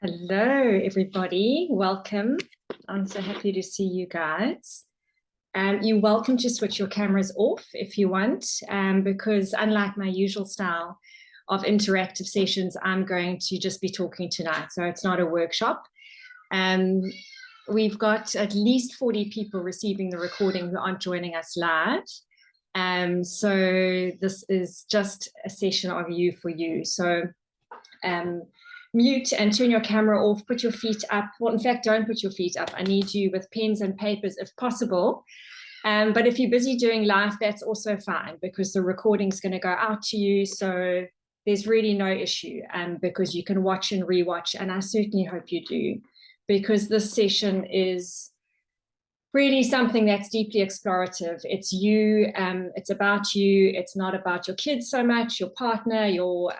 Hello, everybody. Welcome. I'm so happy to see you guys. You're welcome to switch your cameras off if you want, because unlike my usual style of interactive sessions, I'm going to just be talking tonight. So it's not a workshop. We've got at least 40 people receiving the recording who aren't joining us live. So this is just a session of you for you. So mute and turn your camera off, put your feet up. Well, in fact, don't put your feet up. I need you with pens and papers if possible. But if you're busy doing live, that's also fine because the recording is going to go out to you. So there's really no issue because you can watch and rewatch. And I certainly hope you do, because this session is really something that's deeply explorative. It's you, it's about you. It's not about your kids so much, your partner, your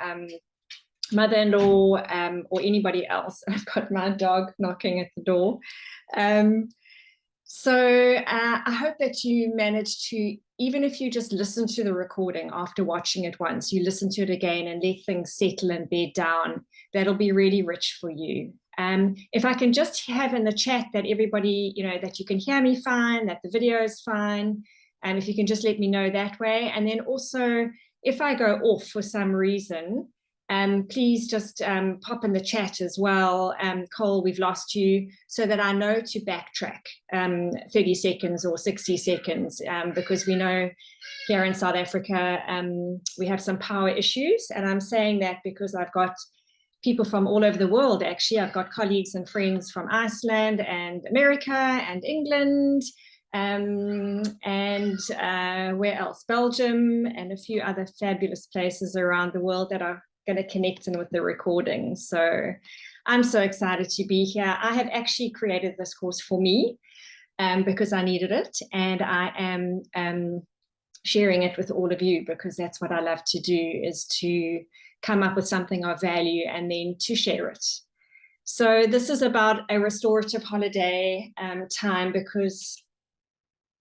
mother-in-law, or anybody else. I've got my dog knocking at the door. So I hope that you manage to, even if you just listen to the recording after watching it once, you listen to it again and let things settle and bed down, that'll be really rich for you. If I can just have in the chat that everybody, that you can hear me fine, that the video is fine, and if you can just let me know that way. And then also, if I go off for some reason, please just pop in the chat as well. Cole, we've lost you, so that I know to backtrack 30 seconds or 60 seconds, because we know here in South Africa, we have some power issues. And I'm saying that because I've got people from all over the world, actually. I've got colleagues and friends from Iceland and America and England, and where else? Belgium, and a few other fabulous places around the world that are going to connect in with the recording. So I'm so excited to be here. I have actually created this course for me because I needed it, and I am sharing it with all of you because that's what I love to do, is to come up with something of value and then to share it. So this is about a restorative holiday time, because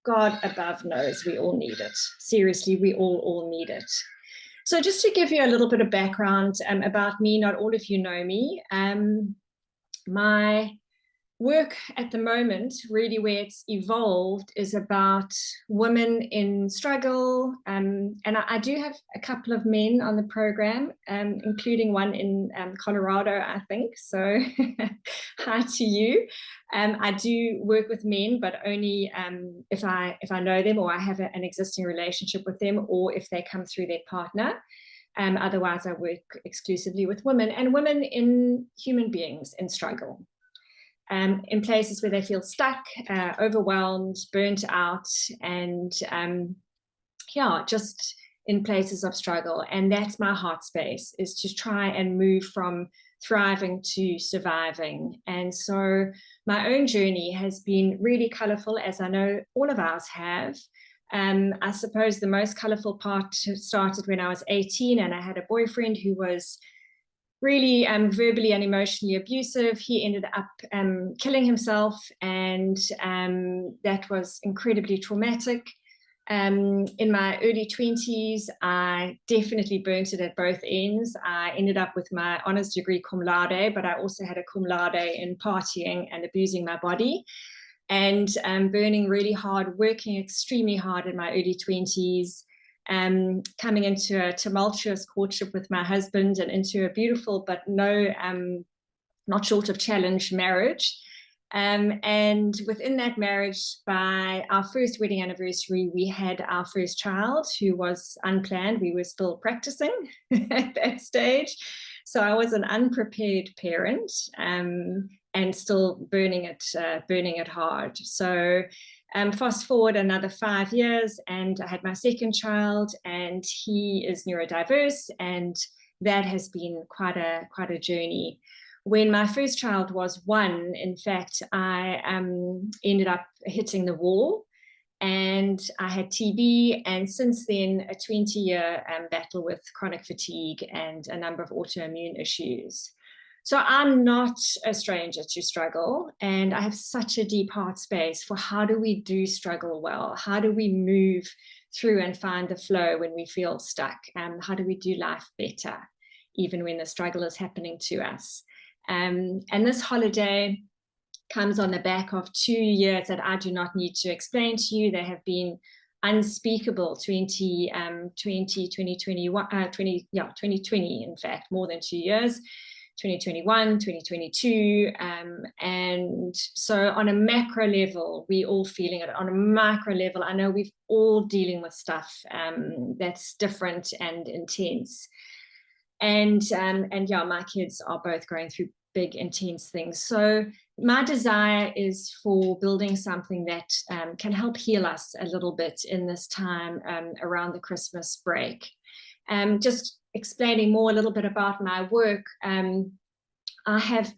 God above knows we all need it. Seriously, we all need it. So just to give you a little bit of background about me, not all of you know me. My work at the moment, really where it's evolved, is about women in struggle. And I do have a couple of men on the program, including one in Colorado, I think. So hi to you. I do work with men, but only if I know them, or I have an existing relationship with them, or if they come through their partner. Otherwise, I work exclusively with women, and women in human beings in struggle. In places where they feel stuck, overwhelmed, burnt out, and just in places of struggle. And that's my heart space, is to try and move from thriving to surviving. And so my own journey has been really colorful, as I know all of ours have. I suppose the most colorful part started when I was 18 and I had a boyfriend who was really verbally and emotionally abusive. He ended up killing himself, and that was incredibly traumatic. In my early 20s, I definitely burnt it at both ends. I ended up with my honors degree cum laude, but I also had a cum laude in partying and abusing my body, and burning really hard, working extremely hard in my early 20s. Coming into a tumultuous courtship with my husband, and into a beautiful but not short of challenge marriage. And within that marriage, by our first wedding anniversary, we had our first child, who was unplanned. We were still practicing at that stage. So I was an unprepared parent, and still burning it hard. So fast forward another 5 years, and I had my second child, and he is neurodiverse, and that has been quite a journey. When my first child was 1, in fact, I ended up hitting the wall, and I had TB, and since then a 20-year battle with chronic fatigue and a number of autoimmune issues. So I'm not a stranger to struggle, and I have such a deep heart space for how do we do struggle well? How do we move through and find the flow when we feel stuck? How do we do life better, even when the struggle is happening to us? And this holiday comes on the back of 2 years that I do not need to explain to you. They have been unspeakable. 2020, in fact, more than 2 years. 2021, 2022. And so on a macro level, we're all feeling it. On a micro level, I know we're all dealing with stuff that's different and intense. And yeah, my kids are both going through big, intense things. So my desire is for building something that can help heal us a little bit in this time around the Christmas break. Just explaining more a little bit about my work. I have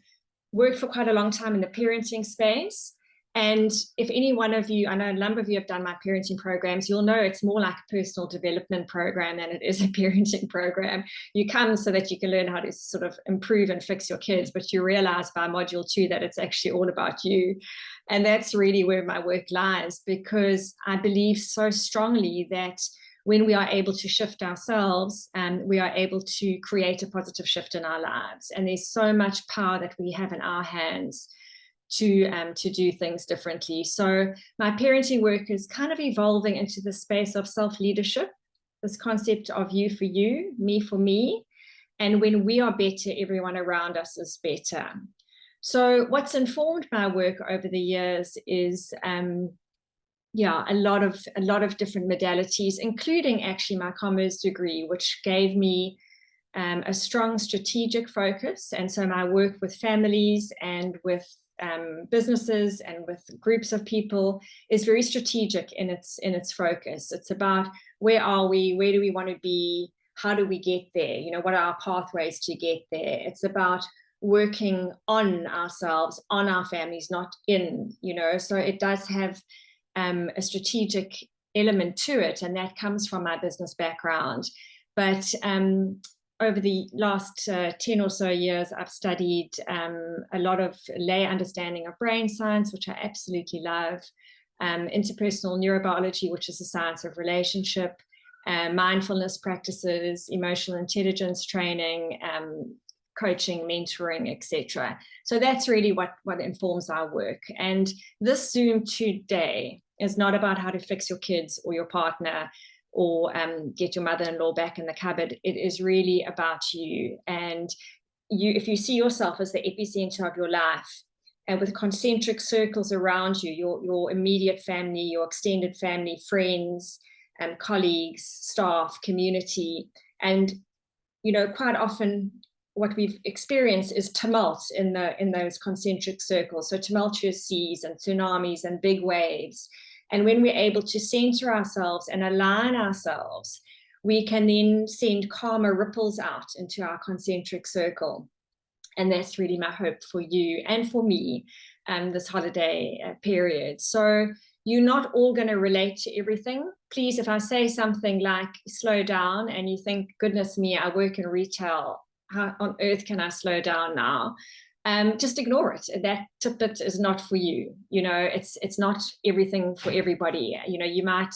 worked for quite a long time in the parenting space. And if any one of you, I know a number of you have done my parenting programs, you'll know it's more like a personal development program than it is a parenting program. You come so that you can learn how to sort of improve and fix your kids, but you realize by module 2 that it's actually all about you. And that's really where my work lies, because I believe so strongly that when we are able to shift ourselves, we are able to create a positive shift in our lives. And there's so much power that we have in our hands to do things differently. So my parenting work is kind of evolving into the space of self-leadership, this concept of you for you, me for me. And when we are better, everyone around us is better. So what's informed my work over the years is yeah, a lot of different modalities, including actually my commerce degree, which gave me a strong strategic focus. And so my work with families and with businesses and with groups of people is very strategic in its focus. It's about where are we, where do we want to be, how do we get there, you know, what are our pathways to get there. It's about working on ourselves, on our families, not in, you know. So it does have a strategic element to it, and that comes from my business background. But over the last 10 or so years, I've studied a lot of lay understanding of brain science, which I absolutely love, interpersonal neurobiology, which is the science of relationship, mindfulness practices, emotional intelligence training, coaching, mentoring, etc. So that's really what informs our work. And this Zoom today is not about how to fix your kids or your partner or get your mother-in-law back in the cupboard. It is really about you. And you, if you see yourself as the epicenter of your life, and with concentric circles around you, your immediate family, your extended family, friends, colleagues, staff, community, and you know, quite often what we've experienced is tumult in those concentric circles, so tumultuous seas and tsunamis and big waves. And when we're able to center ourselves and align ourselves, we can then send calmer ripples out into our concentric circle. And that's really my hope for you and for me this holiday period. So you're not all going to relate to everything. Please, if I say something like slow down and you think, goodness me, I work in retail, how on earth can I slow down now? Just ignore it. That tidbit is not for you. You know, it's not everything for everybody. You know, you might,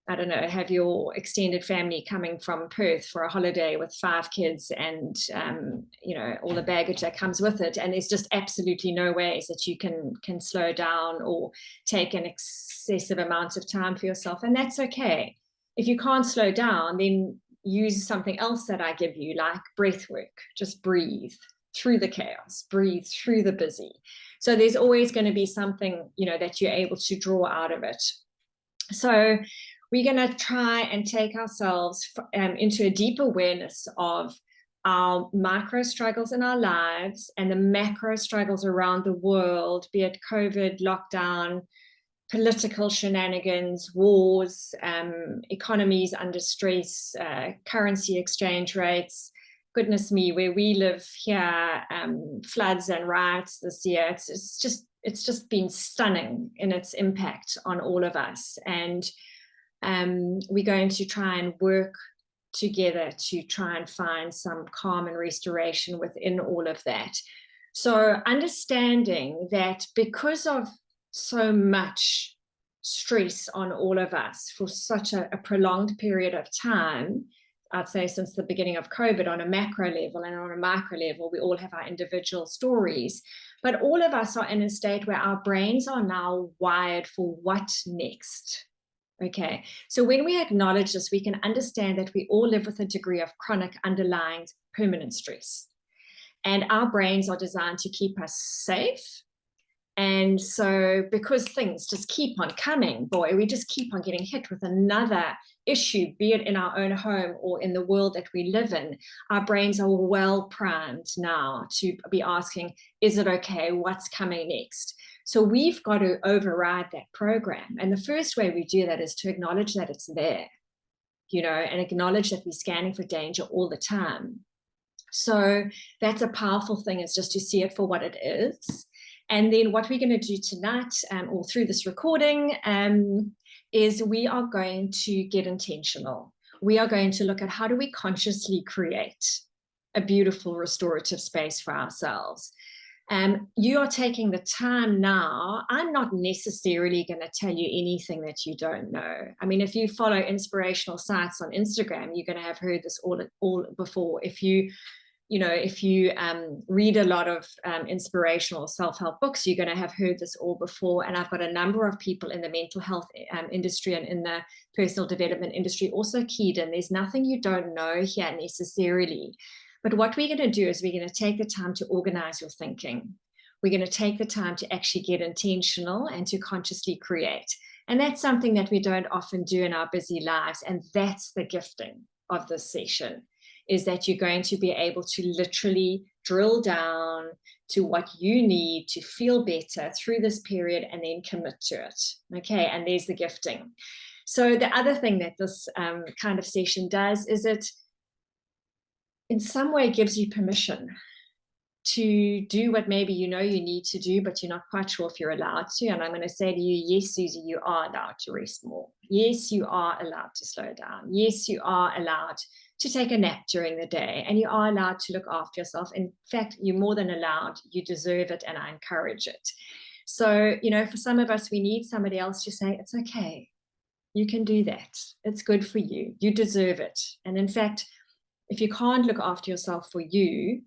I don't know, have your extended family coming from Perth for a holiday with 5 kids and, you know, all the baggage that comes with it. And there's just absolutely no ways that you can slow down or take an excessive amount of time for yourself. And that's okay. If you can't slow down, then use something else that I give you, like breath work. Just breathe through the chaos, breathe through the busy. So there's always going to be something, you know, that you're able to draw out of it. So we're going to try and take ourselves into a deep awareness of our micro struggles in our lives and the macro struggles around the world, be it COVID, lockdown, political shenanigans, wars, economies under stress, currency exchange rates. Goodness me, where we live here, floods and riots this year. It's just been stunning in its impact on all of us. And we're going to try and work together to try and find some calm and restoration within all of that. So understanding that because of so much stress on all of us for such a prolonged period of time, I'd say since the beginning of COVID, on a macro level and on a micro level, we all have our individual stories, but all of us are in a state where our brains are now wired for what next. Okay, so when we acknowledge this, we can understand that we all live with a degree of chronic underlying permanent stress. And our brains are designed to keep us safe. And so because things just keep on coming, boy, we just keep on getting hit with another issue, be it in our own home or in the world that we live in, our brains are well primed now to be asking, is it okay? What's coming next? So we've got to override that program. And the first way we do that is to acknowledge that it's there, and acknowledge that we're scanning for danger all the time. So that's a powerful thing, is just to see it for what it is. And then what we're going to do tonight, or through this recording, is we are going to get intentional. We are going to look at how do we consciously create a beautiful restorative space for ourselves. You are taking the time now. I'm not necessarily going to tell you anything that you don't know. I mean, if you follow inspirational sites on Instagram, you're going to have heard this all before. If you read a lot of inspirational self-help books, you're going to have heard this all before. And I've got a number of people in the mental health industry and in the personal development industry also keyed in. There's nothing you don't know here necessarily. But what we're going to do is we're going to take the time to organize your thinking. We're going to take the time to actually get intentional and to consciously create. And that's something that we don't often do in our busy lives. And that's the gifting of this session, is that you're going to be able to literally drill down to what you need to feel better through this period and then commit to it. Okay, and there's the gifting. So the other thing that this kind of session does is it in some way gives you permission to do what maybe you need to do, but you're not quite sure if you're allowed to. And I'm going to say to you, yes, Susie, you are allowed to rest more. Yes, you are allowed to slow down. Yes, you are allowed to take a nap during the day, and you are allowed to look after yourself. In fact, you're more than allowed. You deserve it, and I encourage it. So, for some of us, we need somebody else to say, it's okay. You can do that. It's good for you. You deserve it. And in fact, if you can't look after yourself for you,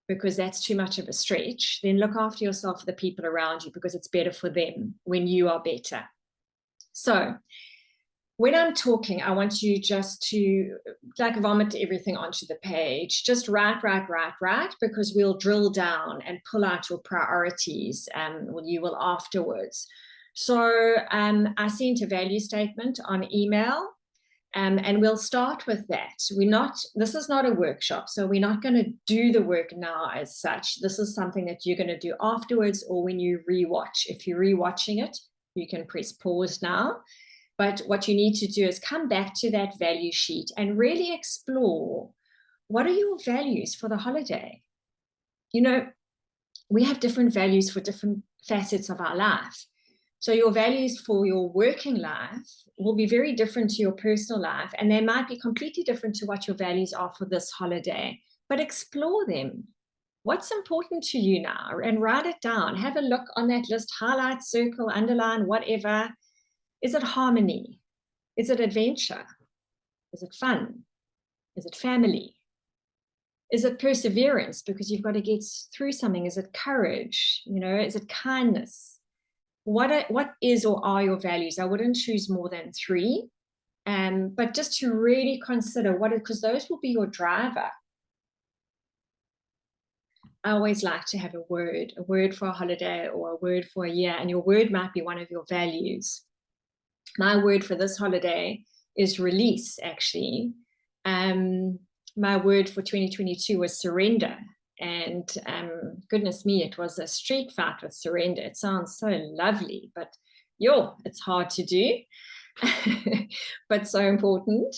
because that's too much of a stretch, then look after yourself for the people around you, because it's better for them when you are better. So when I'm talking, I want you just to vomit everything onto the page. Just write, because we'll drill down and pull out your priorities, you will afterwards. So I sent a value statement on email. And we'll start with that. This is not a workshop, so we're not going to do the work now as such. This is something that you're going to do afterwards, or when you rewatch. If you're rewatching it, you can press pause now. But what you need to do is come back to that value sheet and really explore, what are your values for the holiday? We have different values for different facets of our life. So your values for your working life will be very different to your personal life, and they might be completely different to what your values are for this holiday. But explore them. What's important to you now? And write it down. Have a look on that list, highlight, circle, underline, whatever. Is it harmony? Is it adventure? Is it fun? Is it family? Is it perseverance because you've got to get through something? Is it courage? Is it kindness? What is or are your values? I wouldn't choose more than 3, but just to really consider because those will be your driver. I always like to have a word for a holiday or a word for a year, and your word might be one of your values. My word for this holiday is release, actually. My word for 2022 was surrender. And goodness me, it was a street fight with surrender. It sounds so lovely, but it's hard to do, but so important.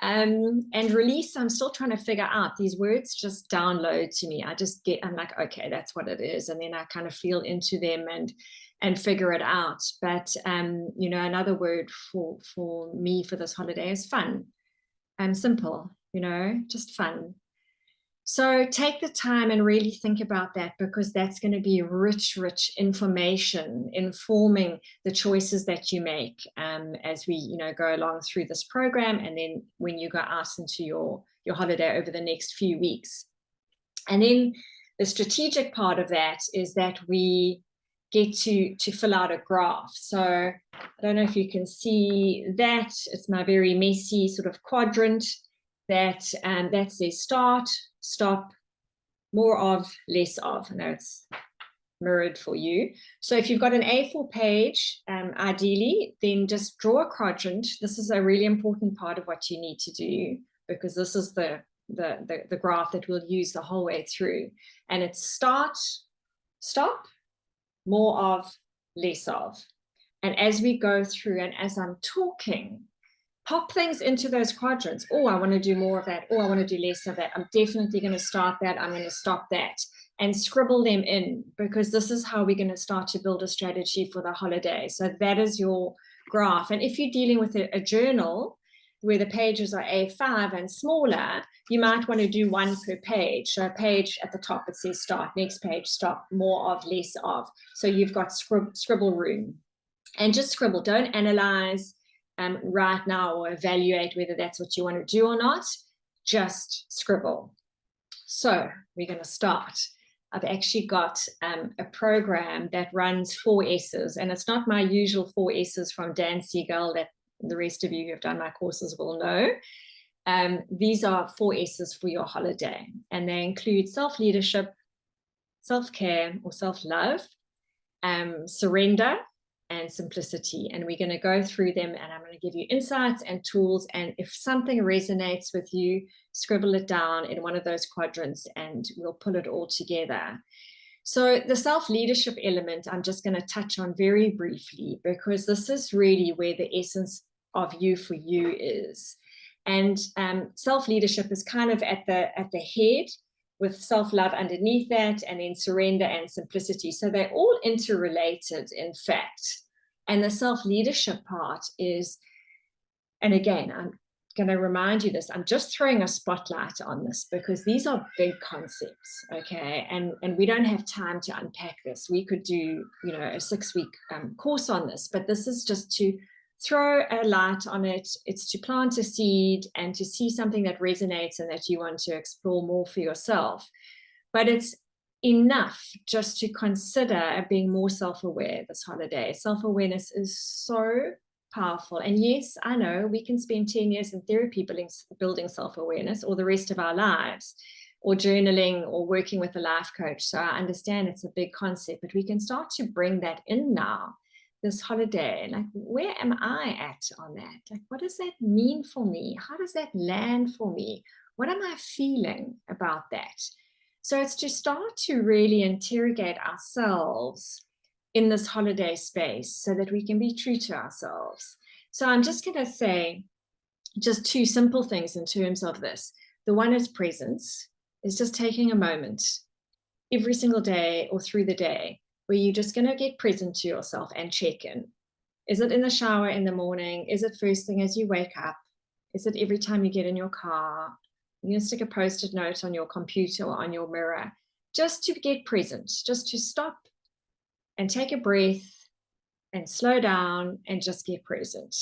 And release, I'm still trying to figure out. These words just download to me. I'm like, okay, that's what it is. And then I kind of feel into them and figure it out. But, another word for me for this holiday is fun. Simple, just fun. So take the time and really think about that, because that's going to be rich, rich information informing the choices that you make as we, go along through this program, and then when you go out into your holiday over the next few weeks. And then the strategic part of that is that we get to fill out a graph. So I don't know if you can see that. It's my very messy sort of quadrant that says start, stop, more of, less of. I know it's mirrored for you. So if you've got an A4 page, ideally, then just draw a quadrant. This is a really important part of what you need to do, because this is the graph that we'll use the whole way through. And it's start, stop, more of, less of. And as we go through and as I'm talking, pop things into those quadrants. Oh, I want to do more of that. Oh, I want to do less of that. I'm definitely going to start that. I'm going to stop that. And scribble them in, because this is how we're going to start to build a strategy for the holiday. So that is your graph. And if you're dealing with a journal where the pages are A5 and smaller, you might want to do one per page. So a page at the top, it says start, next page, stop, more of, less of. So you've got scribble room. And just scribble. Don't analyze right now or evaluate whether that's what you want to do or not. Just scribble. So we're going to start. I've actually got a program that runs 4 S's, and it's not my usual 4 S's from Dan Siegel that the rest of you who have done my courses will know. These are 4 S's for your holiday, and they include self-leadership, self-care or self-love, surrender, and simplicity. And we're going to go through them, and I'm going to give you insights and tools. And if something resonates with you, scribble it down in one of those quadrants and we'll pull it all together. So the self-leadership element, I'm just going to touch on very briefly, because this is really where the essence of you for you is. And self-leadership is kind of at the head, with self-love underneath that, and then surrender and simplicity. So they're all interrelated, in fact. And the self-leadership part is, and again, I'm going to remind you this, I'm just throwing a spotlight on this because these are big concepts, okay? And we don't have time to unpack this. We could do, a 6-week course on this, but this is just to throw a light on it. It's to plant a seed and to see something that resonates and that you want to explore more for yourself. But it's enough just to consider being more self-aware this holiday. Self-awareness is so powerful. And yes, I know we can spend 10 years in therapy building self-awareness, or the rest of our lives, or journaling, or working with a life coach. So I understand it's a big concept, but we can start to bring that in now. This holiday, like, where am I at on that? Like, what does that mean for me? How does that land for me? What am I feeling about that? So it's to start to really interrogate ourselves in this holiday space so that we can be true to ourselves. So I'm just going to say just 2 simple things in terms of this. The one is presence, is just taking a moment every single day or through the day, where you're just going to get present to yourself and check in. Is it in the shower in the morning? Is it first thing as you wake up? Is it every time you get in your car? You're going to stick a post-it note on your computer or on your mirror, just to get present, just to stop and take a breath and slow down and just get present.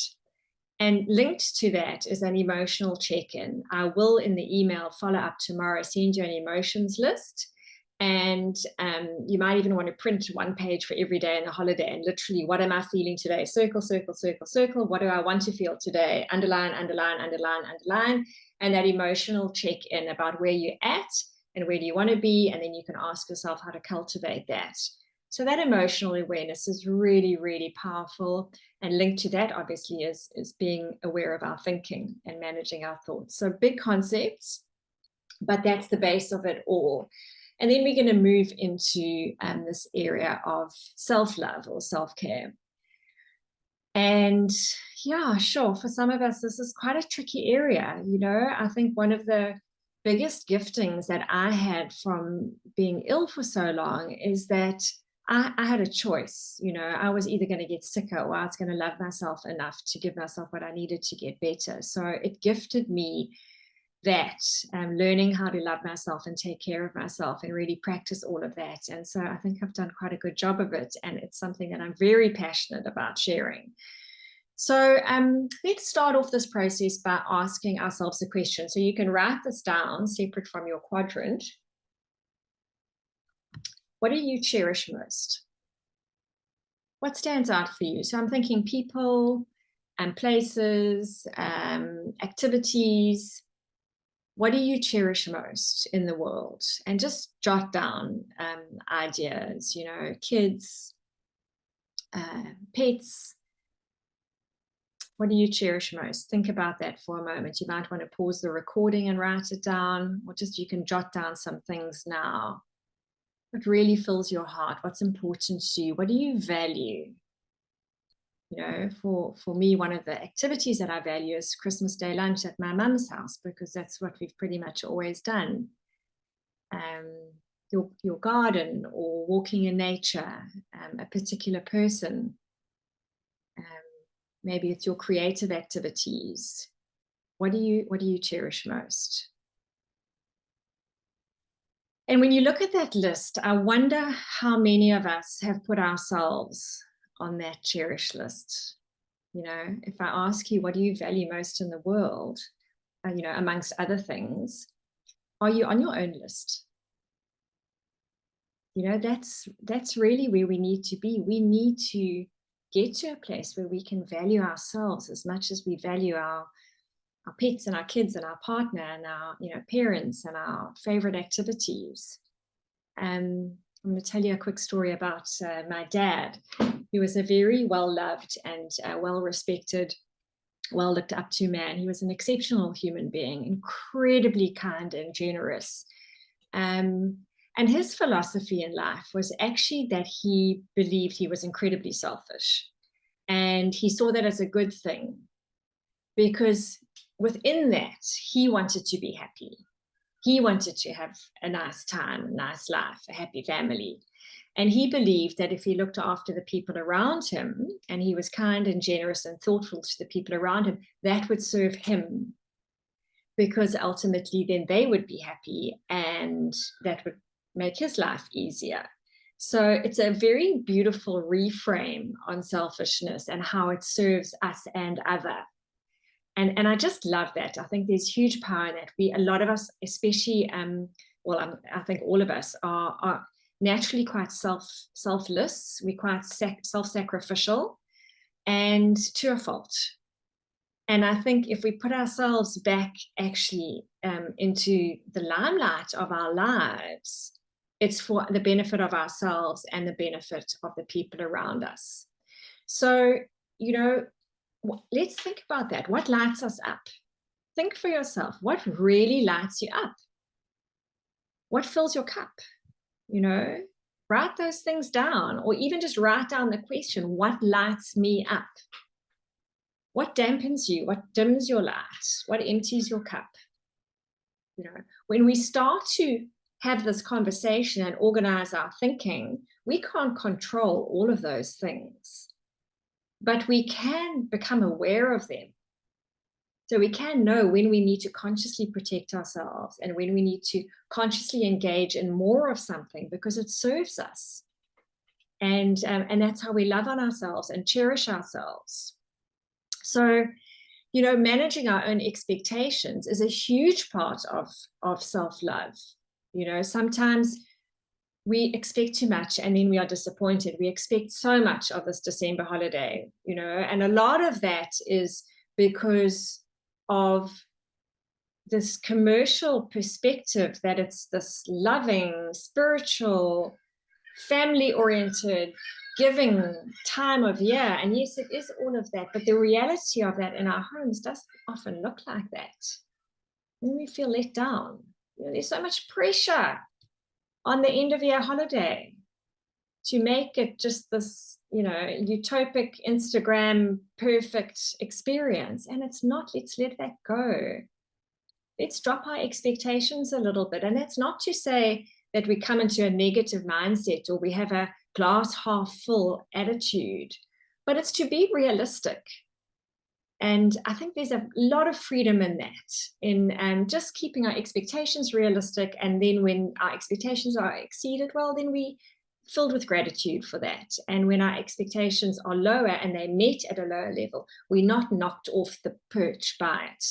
And linked to that is an emotional check-in. I will, in the email follow up tomorrow, send you an emotions list. And you might even want to print 1 page for every day in the holiday, and literally, what am I feeling today? Circle, circle, circle, circle. What do I want to feel today? Underline, underline, underline, underline. And that emotional check-in about where you're at and where do you want to be. And then you can ask yourself how to cultivate that. So that emotional awareness is really, really powerful. And linked to that, obviously, is being aware of our thinking and managing our thoughts. So big concepts, but that's the base of it all. And then we're going to move into this area of self-love or self-care. And yeah, sure, for some of us, this is quite a tricky area. I think one of the biggest giftings that I had from being ill for so long is that I had a choice. I was either going to get sicker, or I was going to love myself enough to give myself what I needed to get better. So it gifted me that, learning how to love myself and take care of myself and really practice all of that. And so I think I've done quite a good job of it. And it's something that I'm very passionate about sharing. So let's start off this process by asking ourselves a question. So you can write this down separate from your quadrant. What do you cherish most? What stands out for you? So I'm thinking people and places, activities. What do you cherish most in the world? And just jot down ideas, you know, kids, pets. What do you cherish most? Think about that for a moment. You might want to pause the recording and write it down, or just you can jot down some things now. What really fills your heart? What's important to you? What do you value? You know, for me, one of the activities that I value is Christmas Day lunch at my mum's house, because that's what we've pretty much always done. Your garden, or walking in nature, a particular person. Maybe it's your creative activities. What do you cherish most? And when you look at that list, I wonder how many of us have put ourselves on that cherish list. You know, if I ask you, what do you value most in the world, you know, amongst other things, are you on your own list? You know, that's really where we need to be. We need to get to a place where we can value ourselves as much as we value our pets and our kids and our partner and our, you know, parents and our favorite activities. I'm going to tell you a quick story about my dad. He was a very well-loved and well-respected, well-looked up to man. He was an exceptional human being, incredibly kind and generous. And his philosophy in life was actually that he believed he was incredibly selfish. And he saw that as a good thing, because within that, he wanted to be happy. He wanted to have a nice time, a nice life, a happy family. And he believed that if he looked after the people around him and he was kind and generous and thoughtful to the people around him, that would serve him, because ultimately then they would be happy and that would make his life easier. So it's a very beautiful reframe on selfishness and how it serves us and other. And I just love that. I think there's huge power in that. A lot of us, especially, I think all of us are naturally quite selfless. We're quite self-sacrificial, and to a fault. And I think if we put ourselves back actually into the limelight of our lives, it's for the benefit of ourselves and the benefit of the people around us. So, you know, let's think about that. What lights us up? Think for yourself. What really lights you up? What fills your cup? You know, write those things down, or even just write down the question, what lights me up? What dampens you? What dims your light? What empties your cup? You know, when we start to have this conversation and organize our thinking, we can't control all of those things, but we can become aware of them. So we can know when we need to consciously protect ourselves and when we need to consciously engage in more of something because it serves us. And that's how we love on ourselves and cherish ourselves. So, you know, managing our own expectations is a huge part of self-love. You know, sometimes we expect too much and then we are disappointed. We expect so much of this December holiday, you know, and a lot of that is because of this commercial perspective that it's this loving, spiritual, family-oriented, giving time of year. And yes, it is all of that, but the reality of that in our homes doesn't often look like that. Then we feel let down. You know, there's so much pressure on the end of year holiday to make it just this, you know, utopic Instagram perfect experience. And it's not. Let's let that go. Let's drop our expectations a little bit. And that's not to say that we come into a negative mindset or we have a glass half full attitude, but it's to be realistic. And I think there's a lot of freedom in that, in just keeping our expectations realistic. And then when our expectations are exceeded, well, then we filled with gratitude for that. And when our expectations are lower and they're met at a lower level, we're not knocked off the perch by it.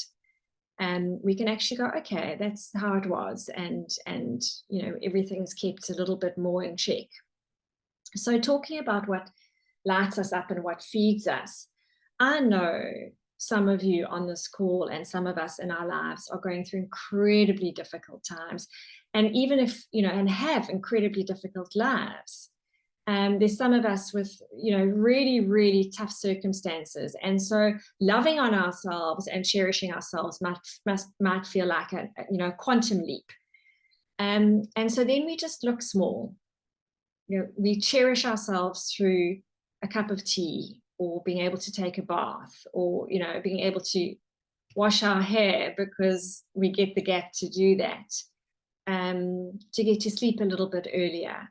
And we can actually go, okay, that's how it was. And everything's kept a little bit more in check. So talking about what lights us up and what feeds us, I know some of you on this call and some of us in our lives are going through incredibly difficult times. And even if, and have incredibly difficult lives, there's some of us with, really, really tough circumstances. And so loving on ourselves and cherishing ourselves might feel like a quantum leap. And so then we just look small. We cherish ourselves through a cup of tea, or being able to take a bath, or being able to wash our hair because we get the gap to do that, to get to sleep a little bit earlier.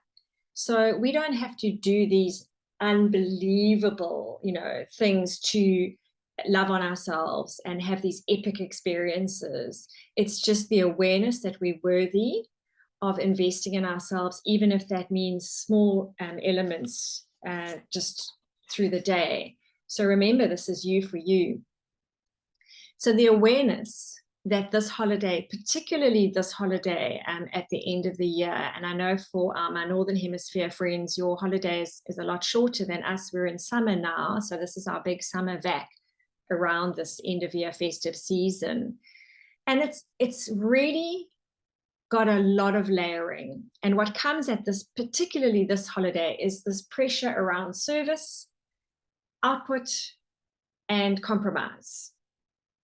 So we don't have to do these unbelievable things to love on ourselves and have these epic experiences. It's just the awareness that we're worthy of investing in ourselves, even if that means small elements just through the day. So remember, this is you for you. So the awareness that this holiday, particularly this holiday at the end of the year, and I know for my Northern Hemisphere friends, your holiday is a lot shorter than us. We're in summer now, so this is our big summer vac around this end of year festive season. And it's really got a lot of layering. And what comes at this, particularly this holiday, is this pressure around service, output, and compromise.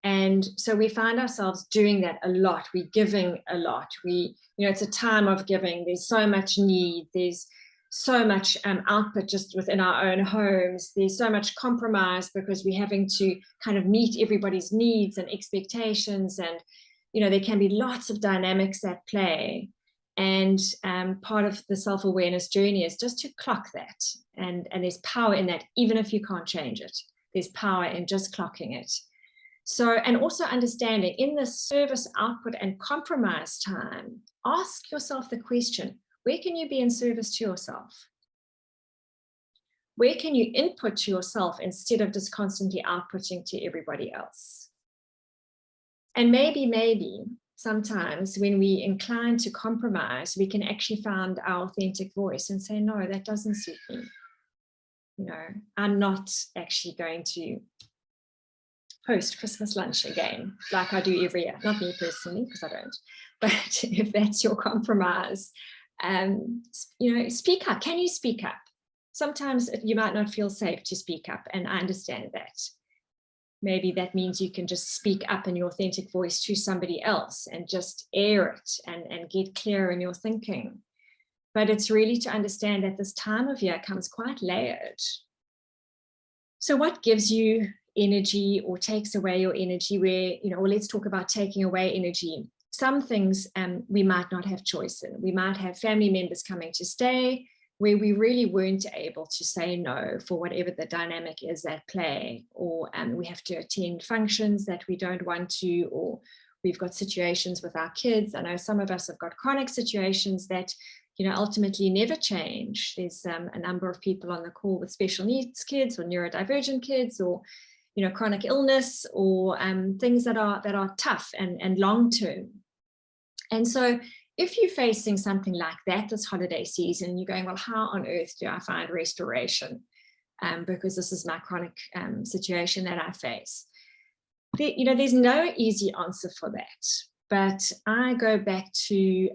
And so we find ourselves doing that a lot. We're giving a lot. It's a time of giving. There's so much need. There's so much output just within our own homes. There's so much compromise because we're having to kind of meet everybody's needs and expectations. And there can be lots of dynamics at play. And part of the self-awareness journey is just to clock that. And there's power in that, even if you can't change it. There's power in just clocking it. So, and also understanding in the service, output, and compromise time, ask yourself the question, where can you be in service to yourself? Where can you input to yourself instead of just constantly outputting to everybody else? And maybe sometimes when we incline to compromise, we can actually find our authentic voice and say, no, that doesn't suit me. I'm not actually going to host Christmas lunch again, like I do every year. Not me personally, because I don't. But if that's your compromise, speak up. Can you speak up? Sometimes you might not feel safe to speak up, and I understand that. Maybe that means you can just speak up in your authentic voice to somebody else and just air it and get clear in your thinking. But it's really to understand that this time of year comes quite layered. So what gives you energy or takes away your energy? Well, let's talk about taking away energy. Some things we might not have choice in. We might have family members coming to stay where we really weren't able to say no for whatever the dynamic is at play, or we have to attend functions that we don't want to, or we've got situations with our kids. I know some of us have got chronic situations that ultimately never change. There's a number of people on the call with special needs kids or neurodivergent kids, or chronic illness, or things that are tough and long-term. And so if you're facing something like that this holiday season, you're going, well, how on earth do I find restoration? Because this is my chronic situation that I face. There's no easy answer for that. But I go back to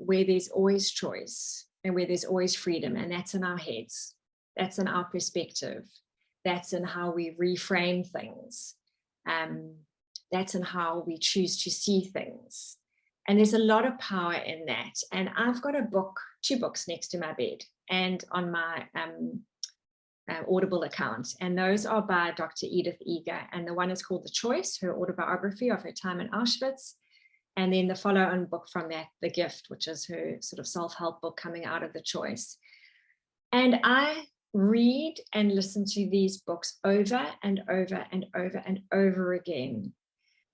where there's always choice and where there's always freedom, and that's in our heads. That's in our perspective. That's in how we reframe things. That's in how we choose to see things. And there's a lot of power in that. And I've got two books next to my bed and on my Audible account. And those are by Dr. Edith Eger. And the one is called The Choice, her autobiography of her time in Auschwitz. And then the follow-on book from that, The Gift, which is her sort of self-help book coming out of The Choice. And I read and listen to these books over and over and over and over again,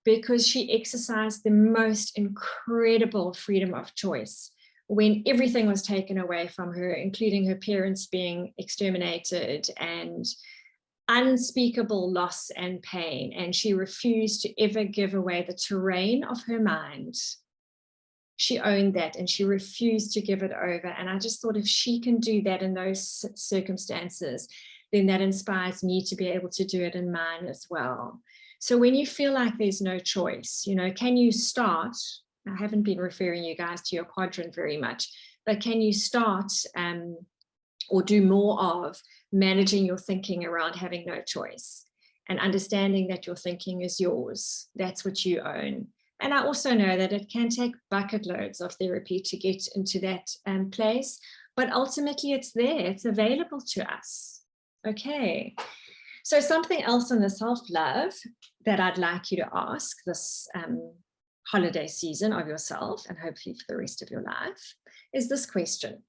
because she exercised the most incredible freedom of choice when everything was taken away from her, including her parents being exterminated and unspeakable loss and pain. And she refused to ever give away the terrain of her mind. She owned that and she refused to give it over. And I just thought, if she can do that in those circumstances, then that inspires me to be able to do it in mine as well. So when you feel like there's no choice, can you start? I haven't been referring you guys to your quadrant very much, but can you start or do more of managing your thinking around having no choice and understanding that your thinking is yours? That's what you own. And I also know that it can take bucket loads of therapy to get into that place, but ultimately it's there, it's available to us. Okay. So something else on the self-love that I'd like you to ask this holiday season of yourself, and hopefully for the rest of your life, is this question: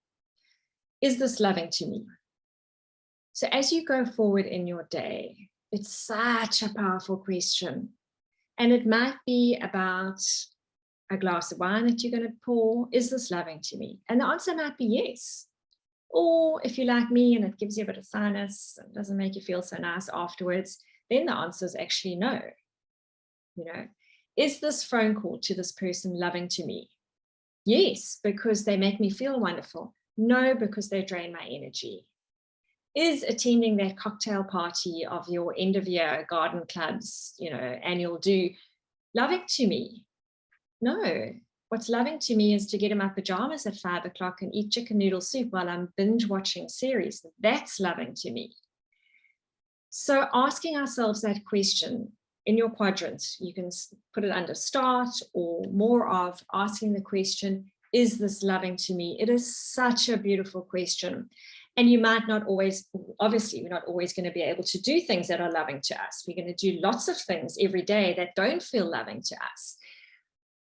is this loving to me? So as you go forward in your day, it's such a powerful question. And it might be about a glass of wine that you're going to pour. Is this loving to me? And the answer might be yes. Or if you're like me and it gives you a bit of sinus, it doesn't make you feel so nice afterwards, then the answer is actually no. Is this phone call to this person loving to me? Yes, because they make me feel wonderful. No, because they drain my energy. Is attending that cocktail party of your end of year garden club's, annual do loving to me? No. What's loving to me is to get in my pajamas at 5 o'clock and eat chicken noodle soup while I'm binge watching series. That's loving to me. So asking ourselves that question in your quadrants, you can put it under start or more of asking the question, is this loving to me? It is such a beautiful question. And you might not always, obviously, we're not always going to be able to do things that are loving to us. We're going to do lots of things every day that don't feel loving to us.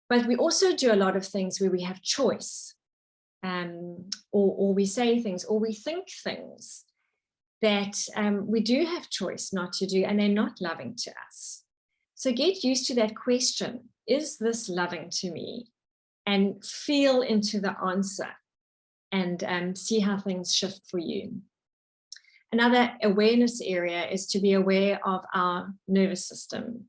But we also do a lot of things where we have choice, or we say things, or we think things that we do have choice not to do, and they're not loving to us. So get used to that question, is this loving to me? And feel into the answer and see how things shift for you. Another awareness area is to be aware of our nervous system.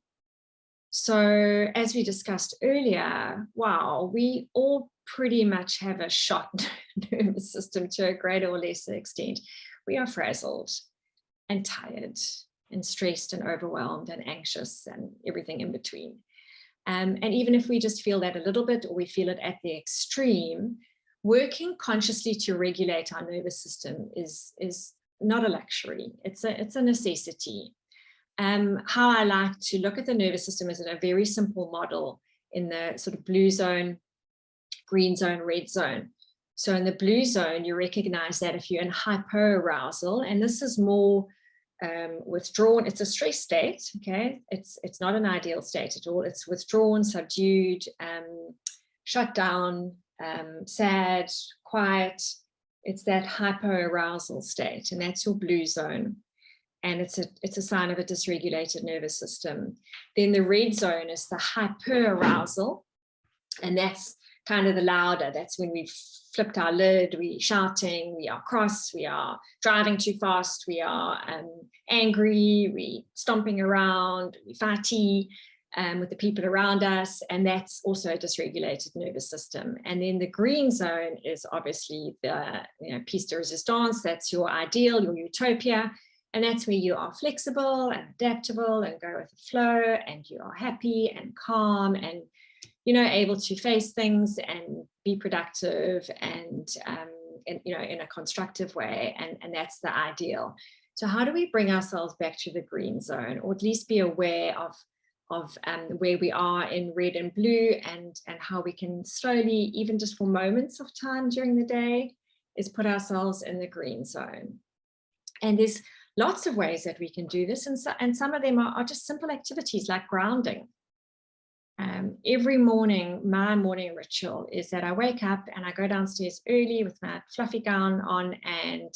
So as we discussed earlier, wow, we all pretty much have a shot nervous system to a greater or lesser extent. We are frazzled and tired and stressed and overwhelmed and anxious and everything in between. And even if we just feel that a little bit, or we feel it at the extreme, working consciously to regulate our nervous system is not a luxury. It's a necessity. How I like to look at the nervous system is in a very simple model in the sort of blue zone, green zone, red zone. So in the blue zone, you recognize that if you're in hyperarousal, and this is more withdrawn, it's a stress state, okay? It's not an ideal state at all. It's withdrawn, subdued, shut down, sad, quiet. It's that hyperarousal state, and that's your blue zone. And it's a sign of a dysregulated nervous system. Then the red zone is the hyperarousal, and that's kind of the louder. That's when we've flipped our lid, we're shouting, we are cross, we are driving too fast, we are angry, we're stomping around, we're fighty with the people around us, and that's also a dysregulated nervous system. And then the green zone is obviously the piece de resistance. That's your ideal, your utopia. And that's where you are flexible and adaptable and go with the flow, and you are happy and calm and, able to face things and be productive and in a constructive way. And that's the ideal. So how do we bring ourselves back to the green zone, or at least be aware of where we are in red and blue, and how we can slowly, even just for moments of time during the day, is put ourselves in the green zone. And there's lots of ways that we can do this, and some of them are just simple activities like grounding. Every morning, my morning ritual is that I wake up and I go downstairs early with my fluffy gown on, and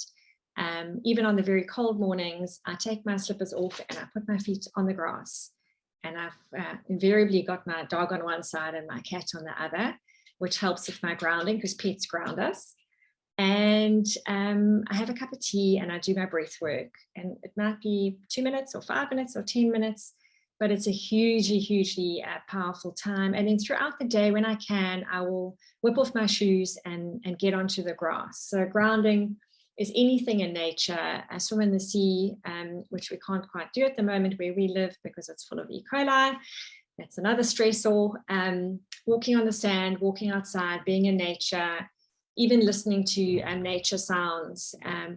Even on the very cold mornings, I take my slippers off and I put my feet on the grass. And I've invariably got my dog on one side and my cat on the other, which helps with my grounding because pets ground us. And I have a cup of tea and I do my breath work. And it might be 2 minutes or 5 minutes or 10 minutes, but it's a hugely powerful time. And then throughout the day, when I can, I will whip off my shoes and get onto the grass. So grounding is anything in nature. I swim in the sea, which we can't quite do at the moment where we live because it's full of E. coli. That's another stressor. Walking on the sand, walking outside, being in nature, even listening to nature sounds,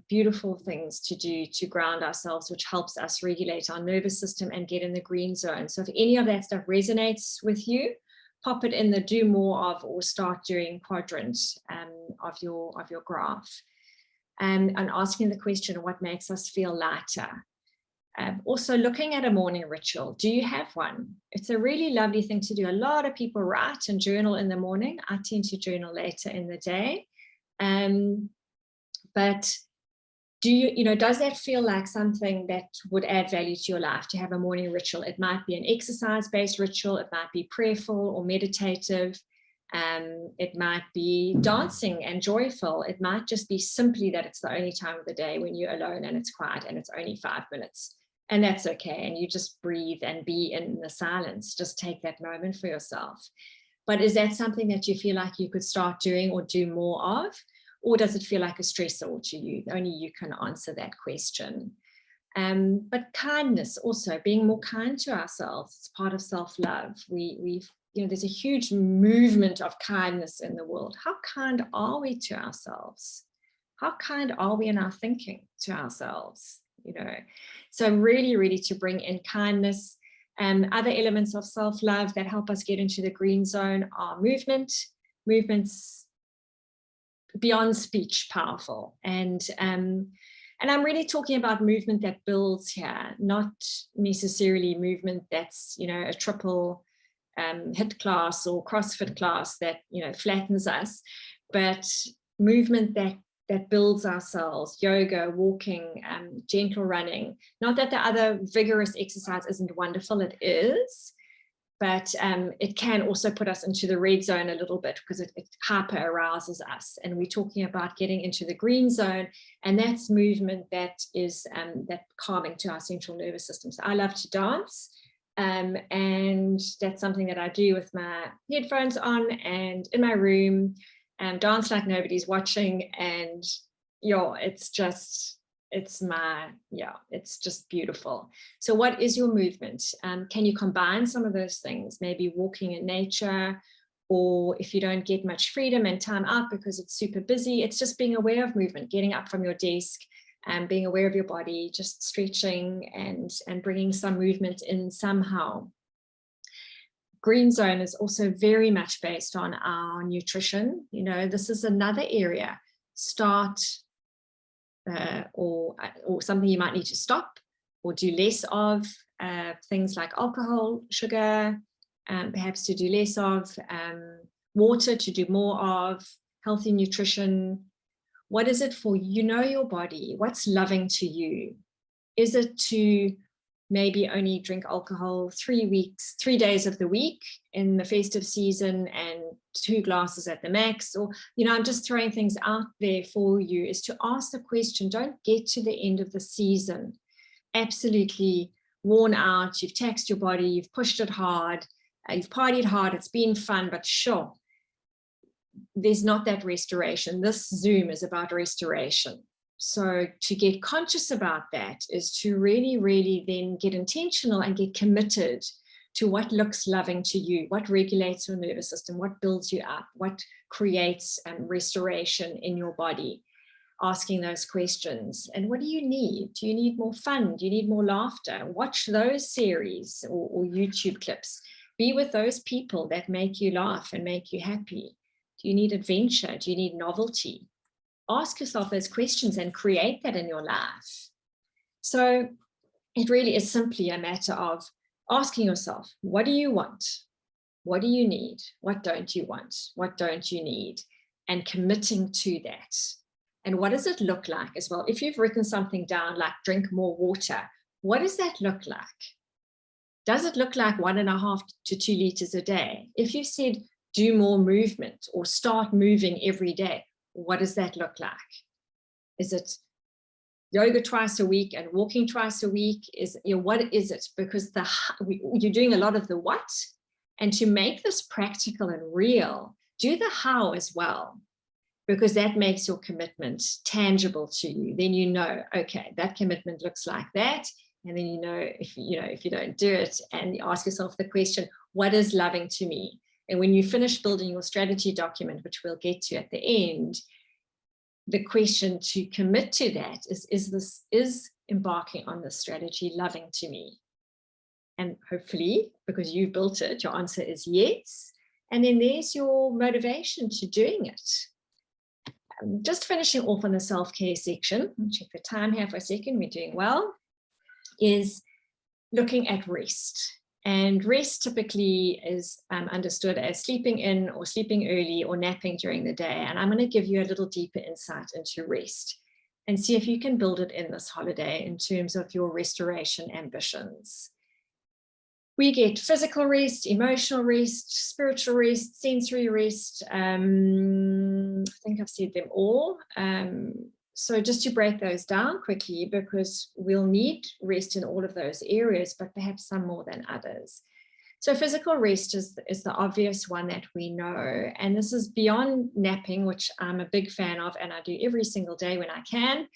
beautiful things to do to ground ourselves, which helps us regulate our nervous system and get in the green zone. So if any of that stuff resonates with you, pop it in the do more of or start doing quadrant of your graph. And asking the question, what makes us feel lighter? Also looking at a morning ritual. Do you have one? It's a really lovely thing to do. A lot of people write and journal in the morning. I tend to journal later in the day. But do you does that feel like something that would add value to your life to have a morning ritual? It might be an exercise-based ritual. It might be prayerful or meditative. It might be dancing and joyful. It might just be simply that it's the only time of the day when you're alone and it's quiet and it's only 5 minutes. And that's okay. And you just breathe and be in the silence. Just take that moment for yourself. But is that something that you feel like you could start doing or do more of? Or does it feel like a stressor to you? Only you can answer that question. But kindness also, being more kind to ourselves, it's part of self-love. There's a huge movement of kindness in the world. How kind are we to ourselves? How kind are we in our thinking to ourselves? So really to bring in kindness. Other elements of self-love that help us get into the green zone are movements beyond speech, powerful. And I'm really talking about movement that builds here, not necessarily movement that's, a triple HIIT class or CrossFit class that, flattens us, but movement that builds ourselves, yoga, walking, gentle running. Not that the other vigorous exercise isn't wonderful, it is, but it can also put us into the red zone a little bit because it hyper arouses us. And we're talking about getting into the green zone, and that's movement that is that calming to our central nervous system. So I love to dance. And that's something that I do with my headphones on and in my room, dance like nobody's watching. And it's just beautiful. So what is your movement? Can you combine some of those things? Maybe walking in nature, or if you don't get much freedom and time out because it's super busy, it's just being aware of movement, getting up from your desk, and being aware of your body, just stretching and bringing some movement in somehow. Green zone is also very much based on our nutrition. This is another area. Start or something you might need to stop or do less of, things like alcohol, sugar, perhaps to do less of, water to do more of, healthy nutrition. What is it for you? Your body. What's loving to you? Is it to maybe only drink alcohol 3 days of the week in the festive season and 2 glasses at the max? Or, I'm just throwing things out there for you, is to ask the question. Don't get to the end of the season absolutely worn out. You've taxed your body, you've pushed it hard, you've partied hard, it's been fun, but sure, there's not that restoration. This Zoom is about restoration. So to get conscious about that is to really then get intentional and get committed to what looks loving to you, what regulates your nervous system, what builds you up, what creates restoration in your body. Asking those questions. And what do you need? Do you need more fun? Do you need more laughter? Watch those series or YouTube clips. Be with those people that make you laugh and make you happy. Do you need adventure? Do you need novelty? Ask yourself those questions and create that in your life. So it really is simply a matter of asking yourself, what do you want? What do you need? What don't you want? What don't you need? And committing to that. And what does it look like as well? If you've written something down like drink more water, what does that look like? Does it look like 1.5 to 2 liters a day? If you said do more movement or start moving every day, what does that look like? Is it yoga twice a week and walking twice a week? Is, what is it? Because you're doing a lot of the what, and to make this practical and real, do the how as well, because that makes your commitment tangible to you. Then you know, okay, that commitment looks like that. And then if you don't do it, and you ask yourself the question, what is loving to me? And when you finish building your strategy document, which we'll get to at the end, the question to commit to that is embarking on this strategy loving to me? And hopefully, because you've built it, your answer is yes. And then there's your motivation to doing it. Just finishing off on the self-care section, I'll check the time here for a second, we're doing well, is looking at rest. And rest typically is understood as sleeping in or sleeping early or napping during the day. And I'm going to give you a little deeper insight into rest and see if you can build it in this holiday in terms of your restoration ambitions. We get physical rest, emotional rest, spiritual rest, sensory rest. I think I've said them all. So just to break those down quickly, because we'll need rest in all of those areas, but perhaps some more than others. So physical rest is the obvious one that we know. And this is beyond napping, which I'm a big fan of, and I do every single day when I can.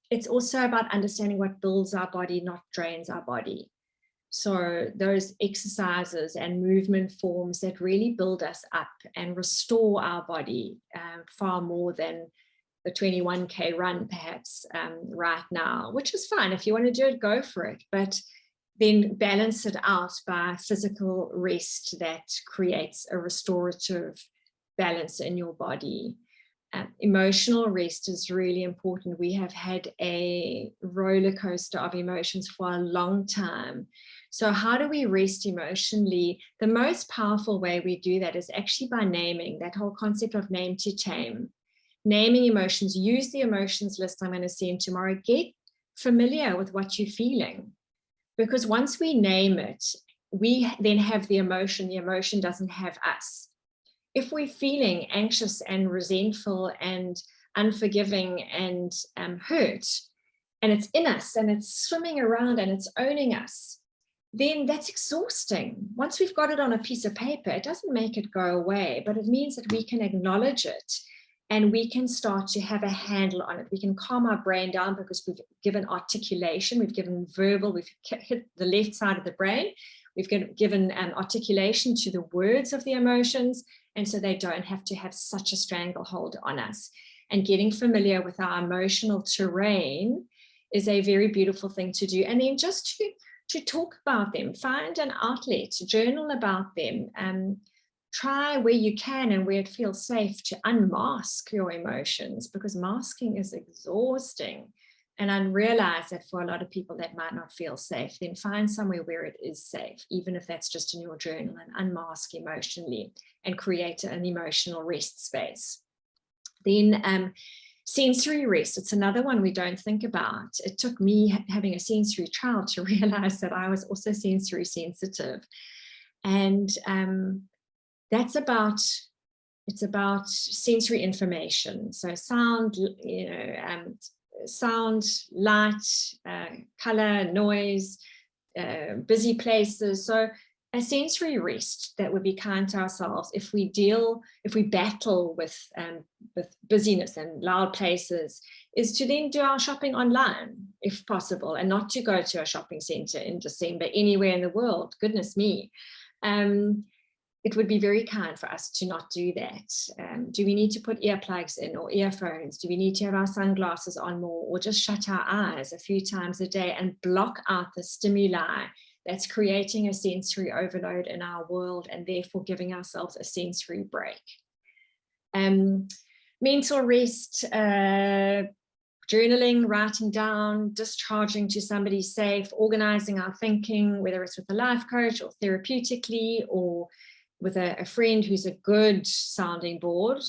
It's also about understanding what builds our body, not drains our body. So those exercises and movement forms that really build us up and restore our body far more than the 21K run perhaps right now, which is fine. If you want to do it, go for it. But then balance it out by physical rest that creates a restorative balance in your body. Emotional rest is really important. We have had a roller coaster of emotions for a long time. So how do we rest emotionally? The most powerful way we do that is actually by naming, that whole concept of name to tame. Naming emotions, use the emotions list I'm going to send tomorrow. Get familiar with what you're feeling. Because once we name it, we then have the emotion doesn't have us. If we're feeling anxious and resentful and unforgiving and hurt, and it's in us and it's swimming around and it's owning us, then that's exhausting. Once we've got it on a piece of paper, it doesn't make it go away, but it means that we can acknowledge it and we can start to have a handle on it. We can calm our brain down because we've given articulation, we've given verbal, we've hit the left side of the brain, we've given articulation to the words of the emotions, and so they don't have to have such a stranglehold on us. And getting familiar with our emotional terrain is a very beautiful thing to do. And then just to talk about them, find an outlet, journal about them, try where you can and where it feels safe to unmask your emotions, because masking is exhausting. And I realize that for a lot of people that might not feel safe, then find somewhere where it is safe, even if that's just in your journal, and unmask emotionally and create an emotional rest space. Then sensory rest, it's another one we don't think about. It took me having a sensory child to realize that I was also sensory sensitive. And it's about sensory information. So sound, sound, light, color, noise, busy places. So a sensory rest that would be kind to ourselves if we battle with busyness and loud places, is to then do our shopping online if possible, and not to go to a shopping center in December anywhere in the world. Goodness me. It would be very kind for us to not do that. Do we need to put earplugs in or earphones? Do we need to have our sunglasses on more, or just shut our eyes a few times a day and block out the stimuli that's creating a sensory overload in our world, and therefore giving ourselves a sensory break? Mental rest, journaling, writing down, discharging to somebody safe, organizing our thinking, whether it's with a life coach or therapeutically, or with a friend who's a good sounding board.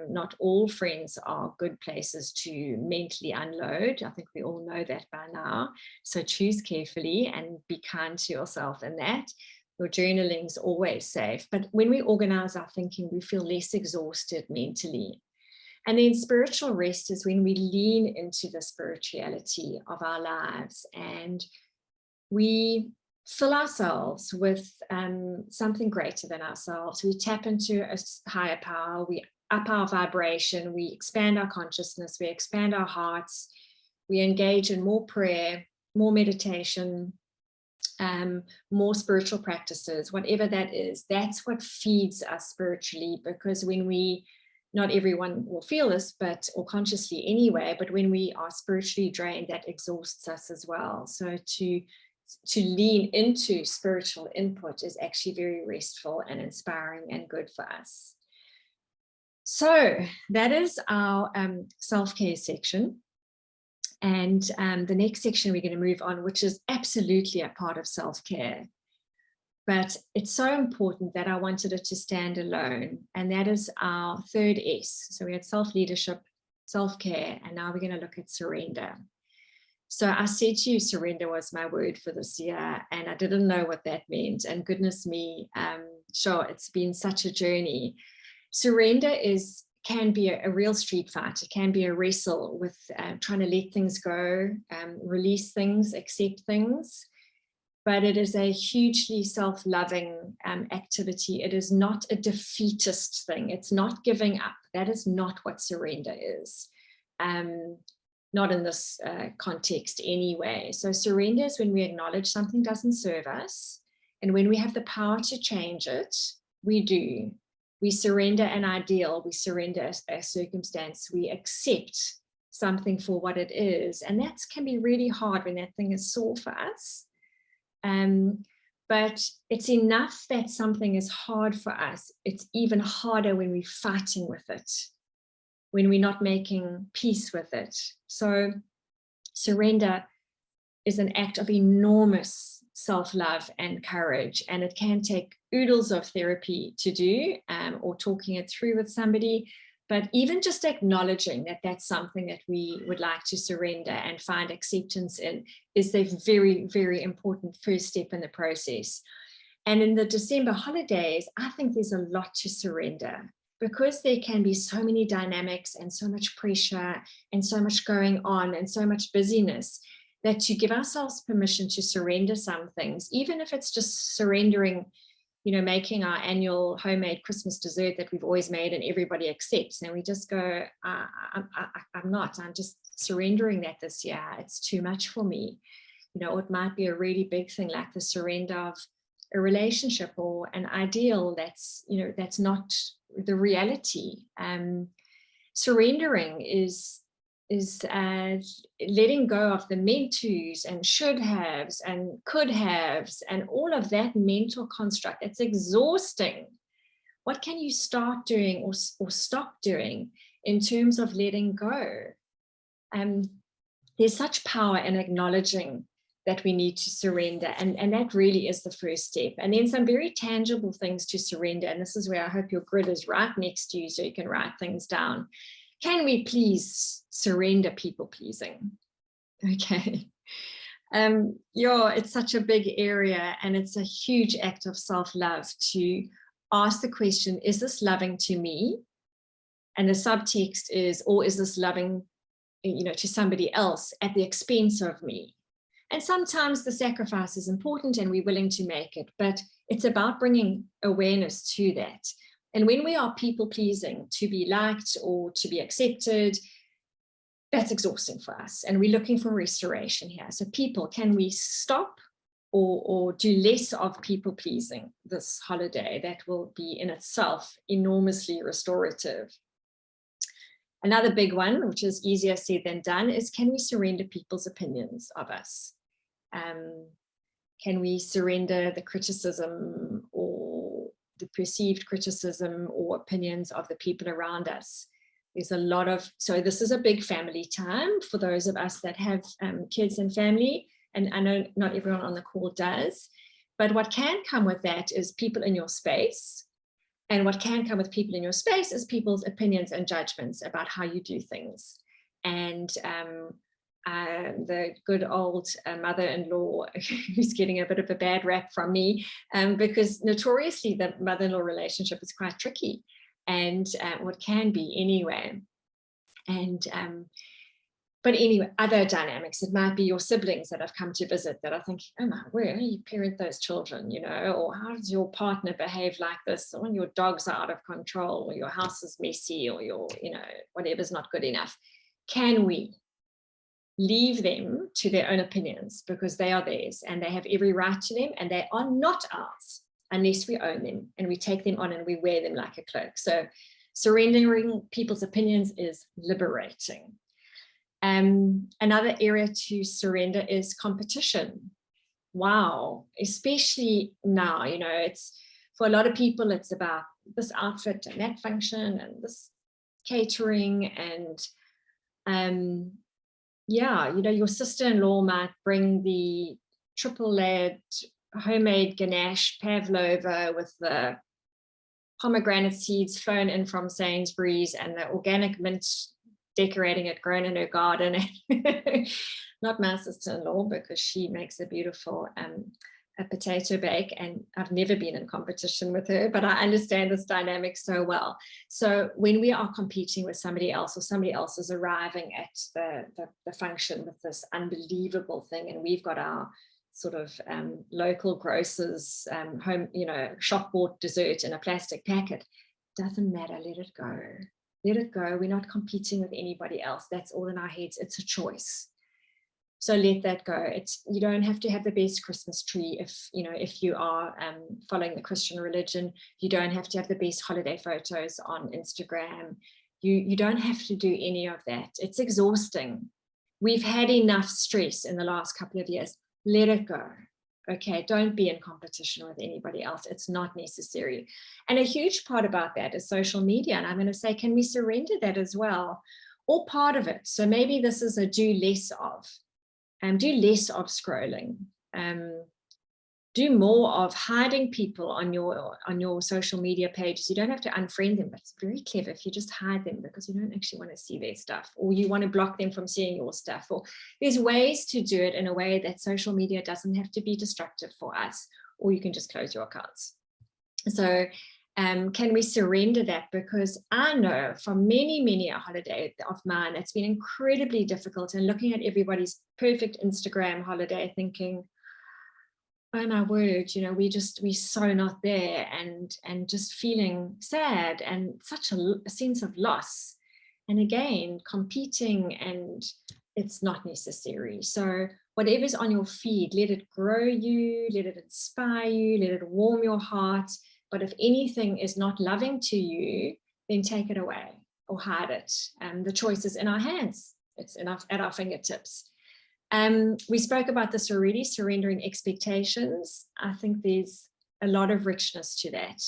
Not all friends are good places to mentally unload. I think we all know that by now. So choose carefully and be kind to yourself in that. Your journaling is always safe. But when we organize our thinking, we feel less exhausted mentally. And then spiritual rest is when we lean into the spirituality of our lives and we fill ourselves with something greater than ourselves. We tap into a higher power, we up our vibration, we expand our consciousness, we expand our hearts, we engage in more prayer, more meditation, more spiritual practices, whatever that is. That's what feeds us spiritually, because when we, not everyone will feel this, or consciously anyway, but when we are spiritually drained, that exhausts us as well. So to lean into spiritual input is actually very restful and inspiring and good for us. So that is our self-care section. And the next section we're going to move on, which is absolutely a part of self-care. But it's so important that I wanted it to stand alone. And that is our third S. So we had self-leadership, self-care, and now we're going to look at surrender. So I said to you, surrender was my word for this year, and I didn't know what that meant. And goodness me, sure, it's been such a journey. Surrender can be a real street fight. It can be a wrestle with trying to let things go, release things, accept things. But it is a hugely self-loving activity. It is not a defeatist thing. It's not giving up. That is not what surrender is. Not in this context anyway. So surrender is when we acknowledge something doesn't serve us, and when we have the power to change it, we do. We surrender an ideal, we surrender a circumstance, we accept something for what it is, and that can be really hard when that thing is sore for us. But it's enough that something is hard for us. It's even harder when we're fighting with it, when we're not making peace with it. So surrender is an act of enormous self-love and courage, and it can take oodles of therapy to do, or talking it through with somebody. But even just acknowledging that that's something that we would like to surrender and find acceptance in is a very, very important first step in the process. And in the December holidays, I think there's a lot to surrender, because there can be so many dynamics and so much pressure and so much going on and so much busyness, that to give ourselves permission to surrender some things, even if it's just surrendering, making our annual homemade Christmas dessert that we've always made and everybody accepts. And we just go, I'm just surrendering that this year. It's too much for me. It might be a really big thing, like the surrender of a relationship or an ideal that's not the reality. Surrendering is letting go of the meant tos and should haves and could haves and all of that mental construct. It's exhausting. What can you start doing or stop doing in terms of letting go? There's such power in acknowledging that we need to surrender, and that really is the first step. And then some very tangible things to surrender, and this is where I hope your grid is right next to you so you can write things down. Can we please surrender people pleasing? Okay. It's such a big area, and it's a huge act of self-love to ask the question, is this loving to me? And the subtext is, or is this loving, to somebody else at the expense of me? And sometimes the sacrifice is important and we're willing to make it, but it's about bringing awareness to that. And when we are people pleasing, to be liked or to be accepted, that's exhausting for us. And we're looking for restoration here. So people, can we stop or do less of people pleasing this holiday? That will be in itself enormously restorative. Another big one, which is easier said than done, is can we surrender people's opinions of us? Can we surrender the criticism or the perceived criticism or opinions of the people around us? There's a lot of, so this is a big family time for those of us that have kids and family, and I know not everyone on the call does, but what can come with that is people in your space And what can come with people in your space is people's opinions and judgments about how you do things. And the good old mother-in-law, who's getting a bit of a bad rap from me, because notoriously the mother-in-law relationship is quite tricky, and what can be anyway. And but anyway, other dynamics, it might be your siblings that have come to visit that I think, oh my word, how do you parent those children, you know, or how does your partner behave like this, or when your dogs are out of control, or your house is messy, or your, you know, whatever's not good enough. Can we leave them to their own opinions, because they are theirs and they have every right to them, and they are not ours unless we own them and we take them on and we wear them like a cloak. So surrendering people's opinions is liberating. Another area to surrender is competition. Wow, especially now, you know, it's for a lot of people, it's about this outfit and that function and this catering, and yeah, you know, your sister-in-law might bring the triple layered homemade ganache pavlova with the pomegranate seeds flown in from Sainsbury's and the organic mint decorating it, grown in her garden. Not my sister-in-law, because she makes a beautiful a potato bake, and I've never been in competition with her, but I understand this dynamic so well. So when we are competing with somebody else, or somebody else is arriving at the function with this unbelievable thing, and we've got our sort of local grocers home, you know, shop bought dessert in a plastic packet, doesn't matter, let it go. Let it go. We're not competing with anybody else. That's all in our heads. It's a choice. So let that go. You don't have to have the best Christmas tree if you are following the Christian religion. You don't have to have the best holiday photos on Instagram. You don't have to do any of that. It's exhausting. We've had enough stress in the last couple of years. Let it go. Okay, don't be in competition with anybody else. It's not necessary. And a huge part about that is social media. And I'm going to say, can we surrender that as well? Or part of it. So maybe this is a do less of scrolling. Do more of hiding people on your social media pages. You don't have to unfriend them, but it's very clever if you just hide them because you don't actually want to see their stuff, or you want to block them from seeing your stuff. Or there's ways to do it in a way that social media doesn't have to be destructive for us, or you can just close your accounts. So can we surrender that? Because I know from many a holiday of mine, it's been incredibly difficult, and looking at everybody's perfect Instagram holiday thinking, oh my word, you know, we're so not there, and just feeling sad and such a sense of loss. And again, competing, and it's not necessary. So whatever's on your feed, let it grow you, let it inspire you, let it warm your heart. But if anything is not loving to you, then take it away or hide it. The choice is in our hands. It's at our fingertips. We spoke about this already, surrendering expectations. I think there's a lot of richness to that.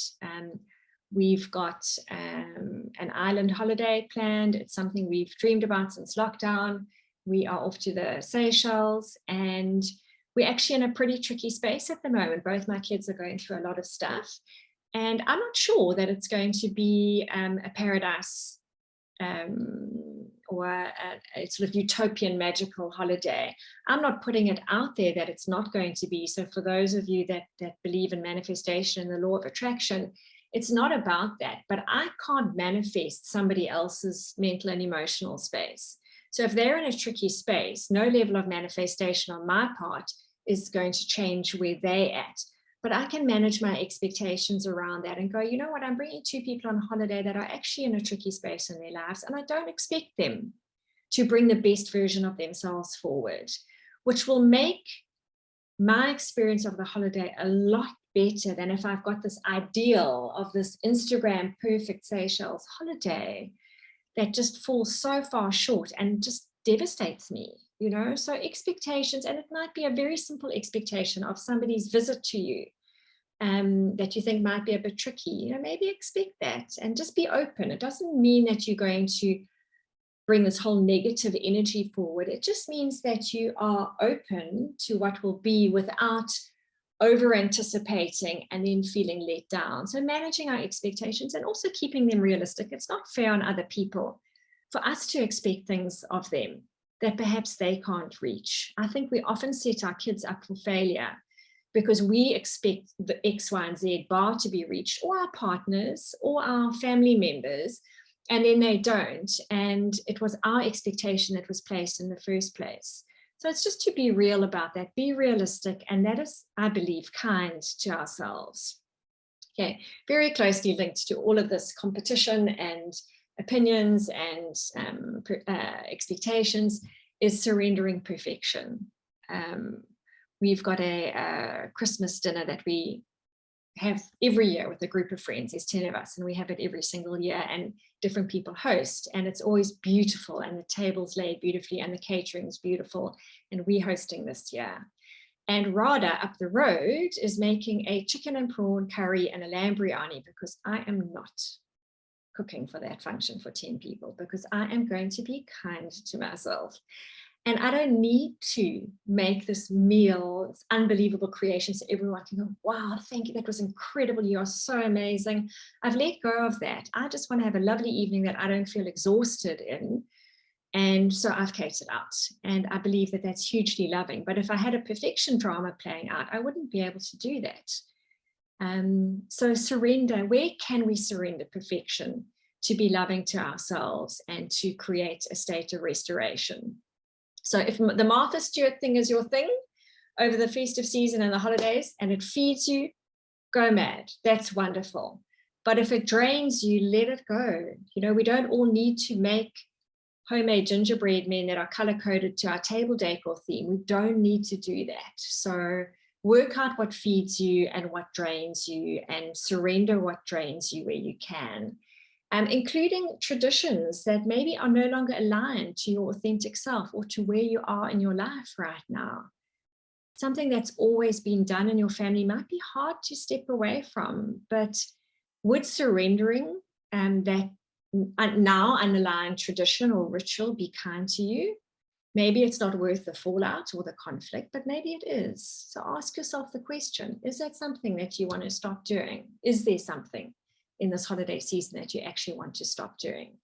We've got an island holiday planned. It's something we've dreamed about since lockdown. We are off to the Seychelles, and we're actually in a pretty tricky space at the moment. Both my kids are going through a lot of stuff, and I'm not sure that it's going to be a paradise or a sort of utopian magical holiday. I'm not putting it out there that it's not going to be. So for those of you that believe in manifestation and the law of attraction, it's not about that, but I can't manifest somebody else's mental and emotional space. So if they're in a tricky space, no level of manifestation on my part is going to change where they're at. But I can manage my expectations around that and go, you know what, I'm bringing two people on holiday that are actually in a tricky space in their lives, and I don't expect them to bring the best version of themselves forward, which will make my experience of the holiday a lot better than if I've got this ideal of this Instagram perfect Seychelles holiday that just falls so far short and just devastates me. You know, so expectations, and it might be a very simple expectation of somebody's visit to you that you think might be a bit tricky. You know, maybe expect that and just be open. It doesn't mean that you're going to bring this whole negative energy forward. It just means that you are open to what will be without over anticipating and then feeling let down. So managing our expectations and also keeping them realistic. It's not fair on other people for us to expect things of them that perhaps they can't reach. I think we often set our kids up for failure because we expect the X, Y, and Z bar to be reached, or our partners or our family members, and then they don't. And it was our expectation that was placed in the first place. So it's just to be real about that, be realistic, and that is, I believe, kind to ourselves. Okay, very closely linked to all of this competition and opinions and expectations is surrendering perfection. We've got a Christmas dinner that we have every year with a group of friends. There's 10 of us, and we have it every single year, and different people host, and it's always beautiful, and the table's laid beautifully, and the catering's beautiful, and we're hosting this year. And Rada up the road is making a chicken and prawn curry and a lamb biryani, because I am not cooking for that function for 10 people, because I am going to be kind to myself. And I don't need to make this meal, this unbelievable creation, so everyone can go, wow, thank you, that was incredible, you are so amazing. I've let go of that. I just want to have a lovely evening that I don't feel exhausted in. And so I've catered out. And I believe that that's hugely loving. But if I had a perfection drama playing out, I wouldn't be able to do that. So surrender, where can we surrender perfection to be loving to ourselves and to create a state of restoration? So if the Martha Stewart thing is your thing over the festive season and the holidays, and it feeds you, go mad. That's wonderful. But if it drains you, let it go. You know, we don't all need to make homemade gingerbread men that are color-coded to our table decor theme. We don't need to do that. So work out what feeds you and what drains you, and surrender what drains you where you can. Including traditions that maybe are no longer aligned to your authentic self or to where you are in your life right now. Something that's always been done in your family might be hard to step away from, but would surrendering that now unaligned tradition or ritual be kind to you? Maybe it's not worth the fallout or the conflict, but maybe it is. So ask yourself the question, is that something that you want to stop doing? Is there something in this holiday season that you actually want to stop doing?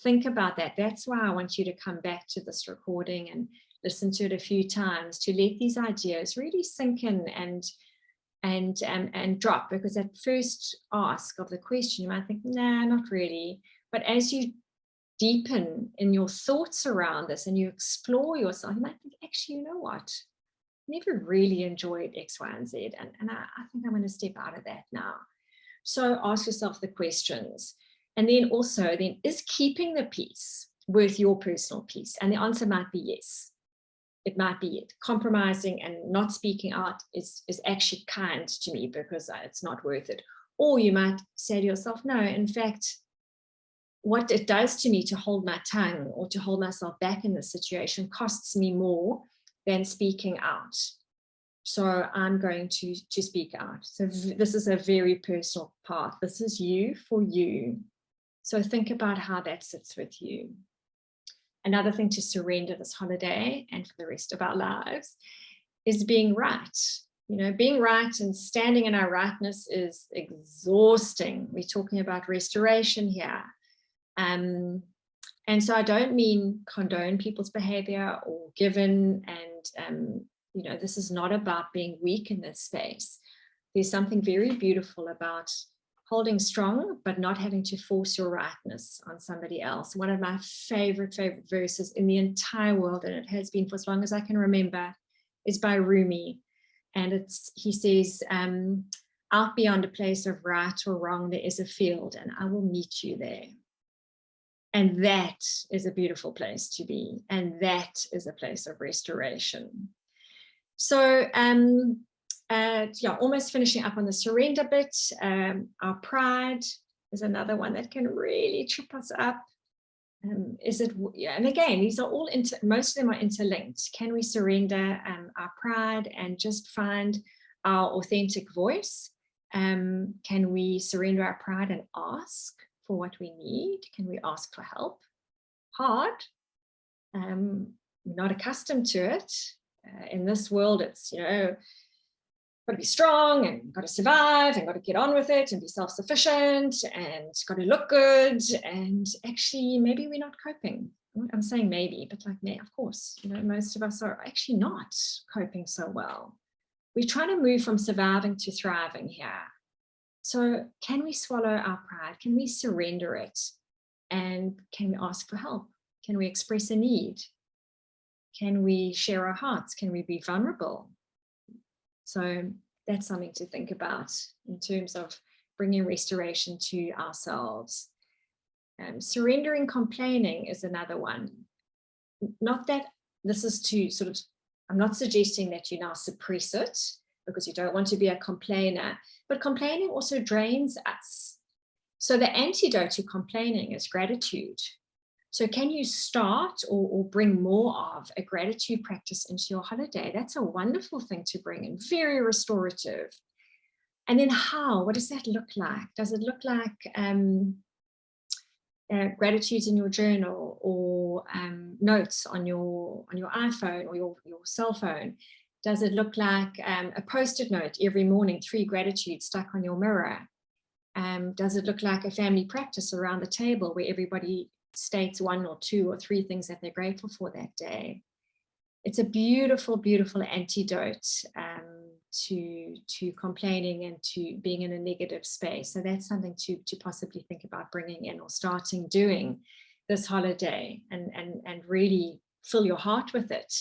Think about that. That's why I want you to come back to this recording and listen to it a few times, to let these ideas really sink in and drop, because at first ask of the question, you might think, nah, not really. But as you deepen in your thoughts around this and you explore yourself, you might think, actually, you know what? I never really enjoyed X, Y, and Z. And I think I'm going to step out of that now. So ask yourself the questions. And then also, is keeping the peace worth your personal peace? And the answer might be yes. It might be it. Compromising and not speaking out is actually kind to me because it's not worth it. Or you might say to yourself, no, in fact, what it does to me to hold my tongue or to hold myself back in this situation costs me more than speaking out. So I'm going to speak out. So this is a very personal path. This is you for you. So think about how that sits with you. Another thing to surrender this holiday and for the rest of our lives is being right. You know, being right and standing in our rightness is exhausting. We're talking about restoration here. And so I don't mean condone people's behavior or give in, and you know, this is not about being weak in this space. There's something very beautiful about holding strong, but not having to force your rightness on somebody else. One of my favorite verses in the entire world, and it has been for as long as I can remember, is by Rumi. And he says, out beyond a place of right or wrong, there is a field, and I will meet you there. And that is a beautiful place to be. And that is a place of restoration. So, yeah, almost finishing up on the surrender bit. Our pride is another one that can really trip us up. Yeah, and again, these are all, most of them are interlinked. Can we surrender our pride and just find our authentic voice? Can we surrender our pride and ask for what we need? Can we ask for help? Hard. We're not accustomed to it. In this world, it's, you know, got to be strong and got to survive and got to get on with it and be self-sufficient and got to look good. And actually, maybe we're not coping. I'm saying maybe, but like, of course, most of us are actually not coping so well. We're trying to move from surviving to thriving here. So can we swallow our pride? Can we surrender it? And can we ask for help? Can we express a need? Can we share our hearts? Can we be vulnerable? So that's something to think about in terms of bringing restoration to ourselves. Surrendering complaining is another one. Not that this is to sort of, I'm not suggesting that you now suppress it because you don't want to be a complainer, but complaining also drains us. So the antidote to complaining is gratitude. So can you start or bring more of a gratitude practice into your holiday? That's a wonderful thing to bring in, very restorative. And then how? What does that look like? Does it look like gratitudes in your journal or notes on your iPhone or your cell phone? Does it look like a post-it note every morning, 3 gratitudes stuck on your mirror? Does it look like a family practice around the table where everybody states 1 or 2 or 3 things that they're grateful for that day? It's a beautiful, beautiful antidote to complaining and to being in a negative space. So that's something to possibly think about bringing in or starting doing this holiday and really fill your heart with it.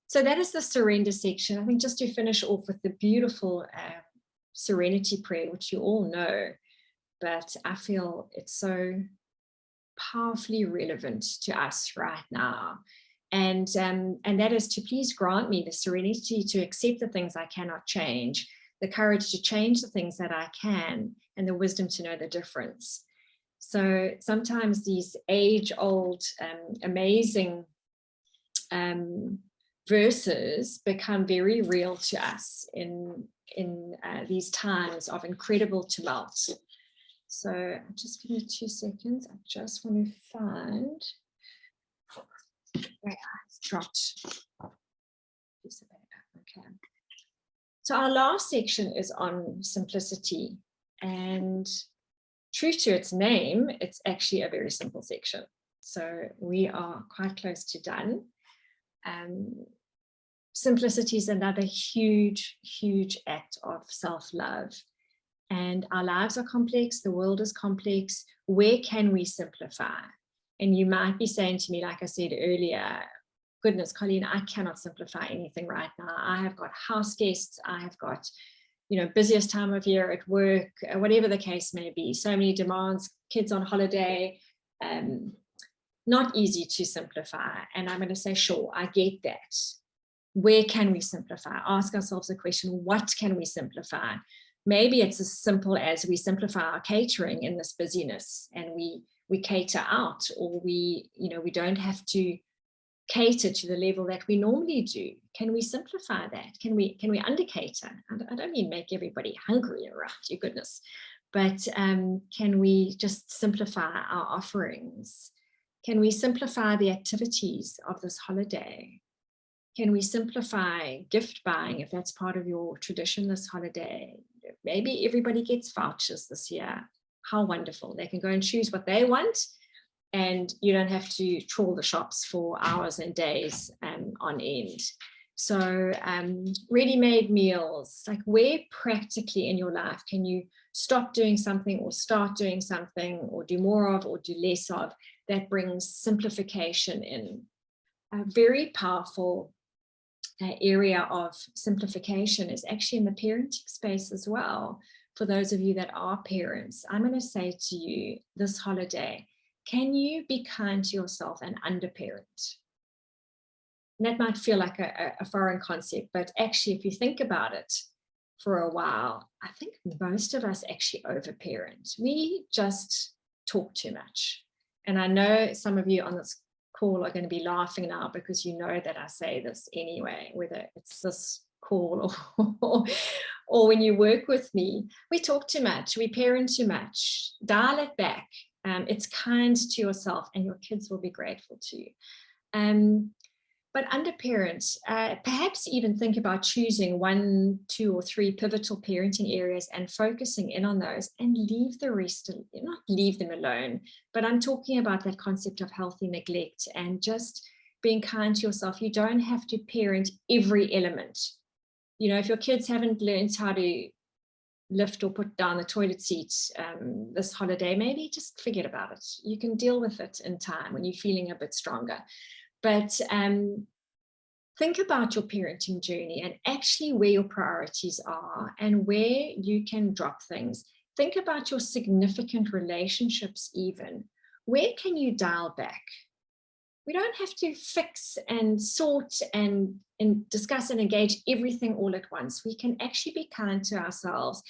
So that is the surrender section. I think just to finish off with the beautiful serenity prayer, which you all know, but I feel it's so powerfully relevant to us right now. And that is to please grant me the serenity to accept the things I cannot change, the courage to change the things that I can, and the wisdom to know the difference. So sometimes these age-old, amazing verses become very real to us in these times of incredible tumult. So just give me 2 seconds. I just want to find where I dropped. Okay. So our last section is on simplicity, and true to its name, it's actually a very simple section. So we are quite close to done. Simplicity is another huge, huge act of self-love. And our lives are complex, the world is complex. Where can we simplify? And you might be saying to me, like I said earlier, goodness, Colleen, I cannot simplify anything right now. I have got house guests, I have got, busiest time of year at work, whatever the case may be, so many demands, kids on holiday, not easy to simplify. And I'm going to say, sure, I get that. Where can we simplify? Ask ourselves the question, what can we simplify? Maybe it's as simple as we simplify our catering in this busyness and we cater out, or we don't have to cater to the level that we normally do. Can we simplify that? Can we under cater? I don't mean make everybody hungry around, your goodness, but can we just simplify our offerings? Can we simplify the activities of this holiday? Can we simplify gift buying if that's part of your tradition this holiday? Maybe everybody gets vouchers this year. How wonderful. They can go and choose what they want, and you don't have to trawl the shops for hours and days on end. So ready-made meals, like where practically in your life can you stop doing something or start doing something or do more of or do less of that brings simplification in? A very powerful area of simplification is actually in the parenting space as well. For those of you that are parents, I'm going to say to you this holiday, can you be kind to yourself and underparent? And that might feel like a foreign concept, but actually, if you think about it for a while, I think most of us actually overparent. We just talk too much. And I know some of you on this call are going to be laughing now because you know that I say this anyway, whether it's this call or when you work with me. We talk too much, we parent too much. Dial it back. It's kind to yourself and your kids will be grateful to you. But under parents, perhaps even think about choosing 1, 2, or 3 pivotal parenting areas and focusing in on those, and leave the rest, not leave them alone, but I'm talking about that concept of healthy neglect and just being kind to yourself. You don't have to parent every element. You know, if your kids haven't learned how to lift or put down the toilet seat this holiday, maybe just forget about it. You can deal with it in time when you're feeling a bit stronger. But think about your parenting journey and actually where your priorities are and where you can drop things. Think about your significant relationships even. Where can you dial back? We don't have to fix and sort and discuss and engage everything all at once. We can actually be kind to ourselves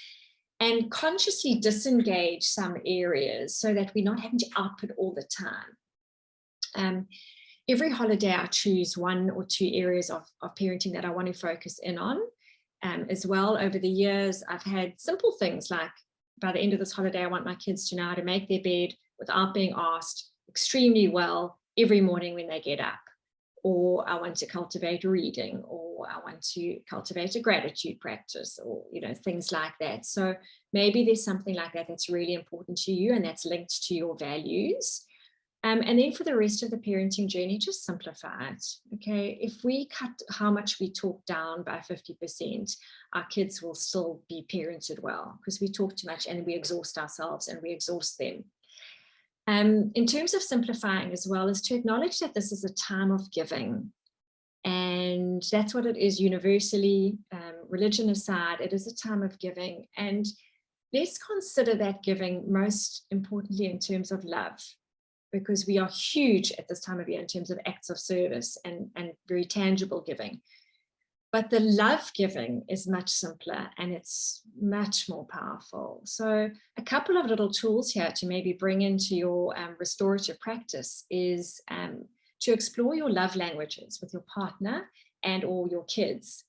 and consciously disengage some areas so that we're not having to output all the time. Every holiday, I choose 1 or 2 areas of parenting that I want to focus in on. As well, over the years, I've had simple things like, by the end of this holiday, I want my kids to know how to make their bed without being asked extremely well every morning when they get up. Or I want to cultivate reading, or I want to cultivate a gratitude practice, or, you know, things like that. So maybe there's something like that that's really important to you and that's linked to your values. And then for the rest of the parenting journey, just simplify it. Okay, if we cut how much we talk down by 50%, our kids will still be parented well, because we talk too much and we exhaust ourselves and we exhaust them. In terms of simplifying as well, is to acknowledge that this is a time of giving. And that's what it is universally, religion aside, it is a time of giving. And let's consider that giving most importantly in terms of love, because we are huge at this time of year in terms of acts of service and very tangible giving. But the love giving is much simpler and it's much more powerful. So a couple of little tools here to maybe bring into your restorative practice is to explore your love languages with your partner and or your kids.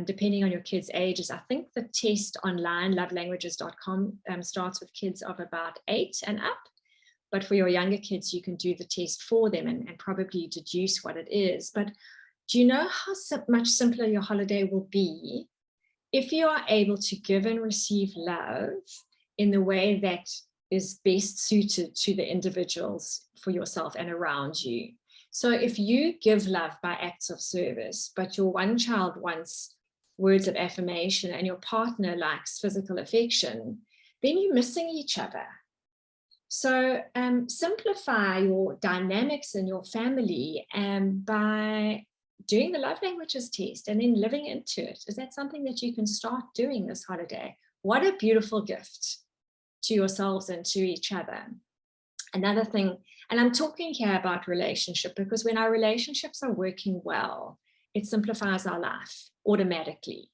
Depending on your kids' ages, I think the test online, lovelanguages.com, starts with kids of about 8 and up. But for your younger kids, you can do the test for them and probably deduce what it is. But do you know how much simpler your holiday will be if you are able to give and receive love in the way that is best suited to the individuals for yourself and around you? So if you give love by acts of service, but your one child wants words of affirmation and your partner likes physical affection, then you're missing each other. So simplify your dynamics in your family by doing the love languages test and then living into it. Is that something that you can start doing this holiday? What a beautiful gift to yourselves and to each other. Another thing, and I'm talking here about relationship, because when our relationships are working well, it simplifies our life automatically.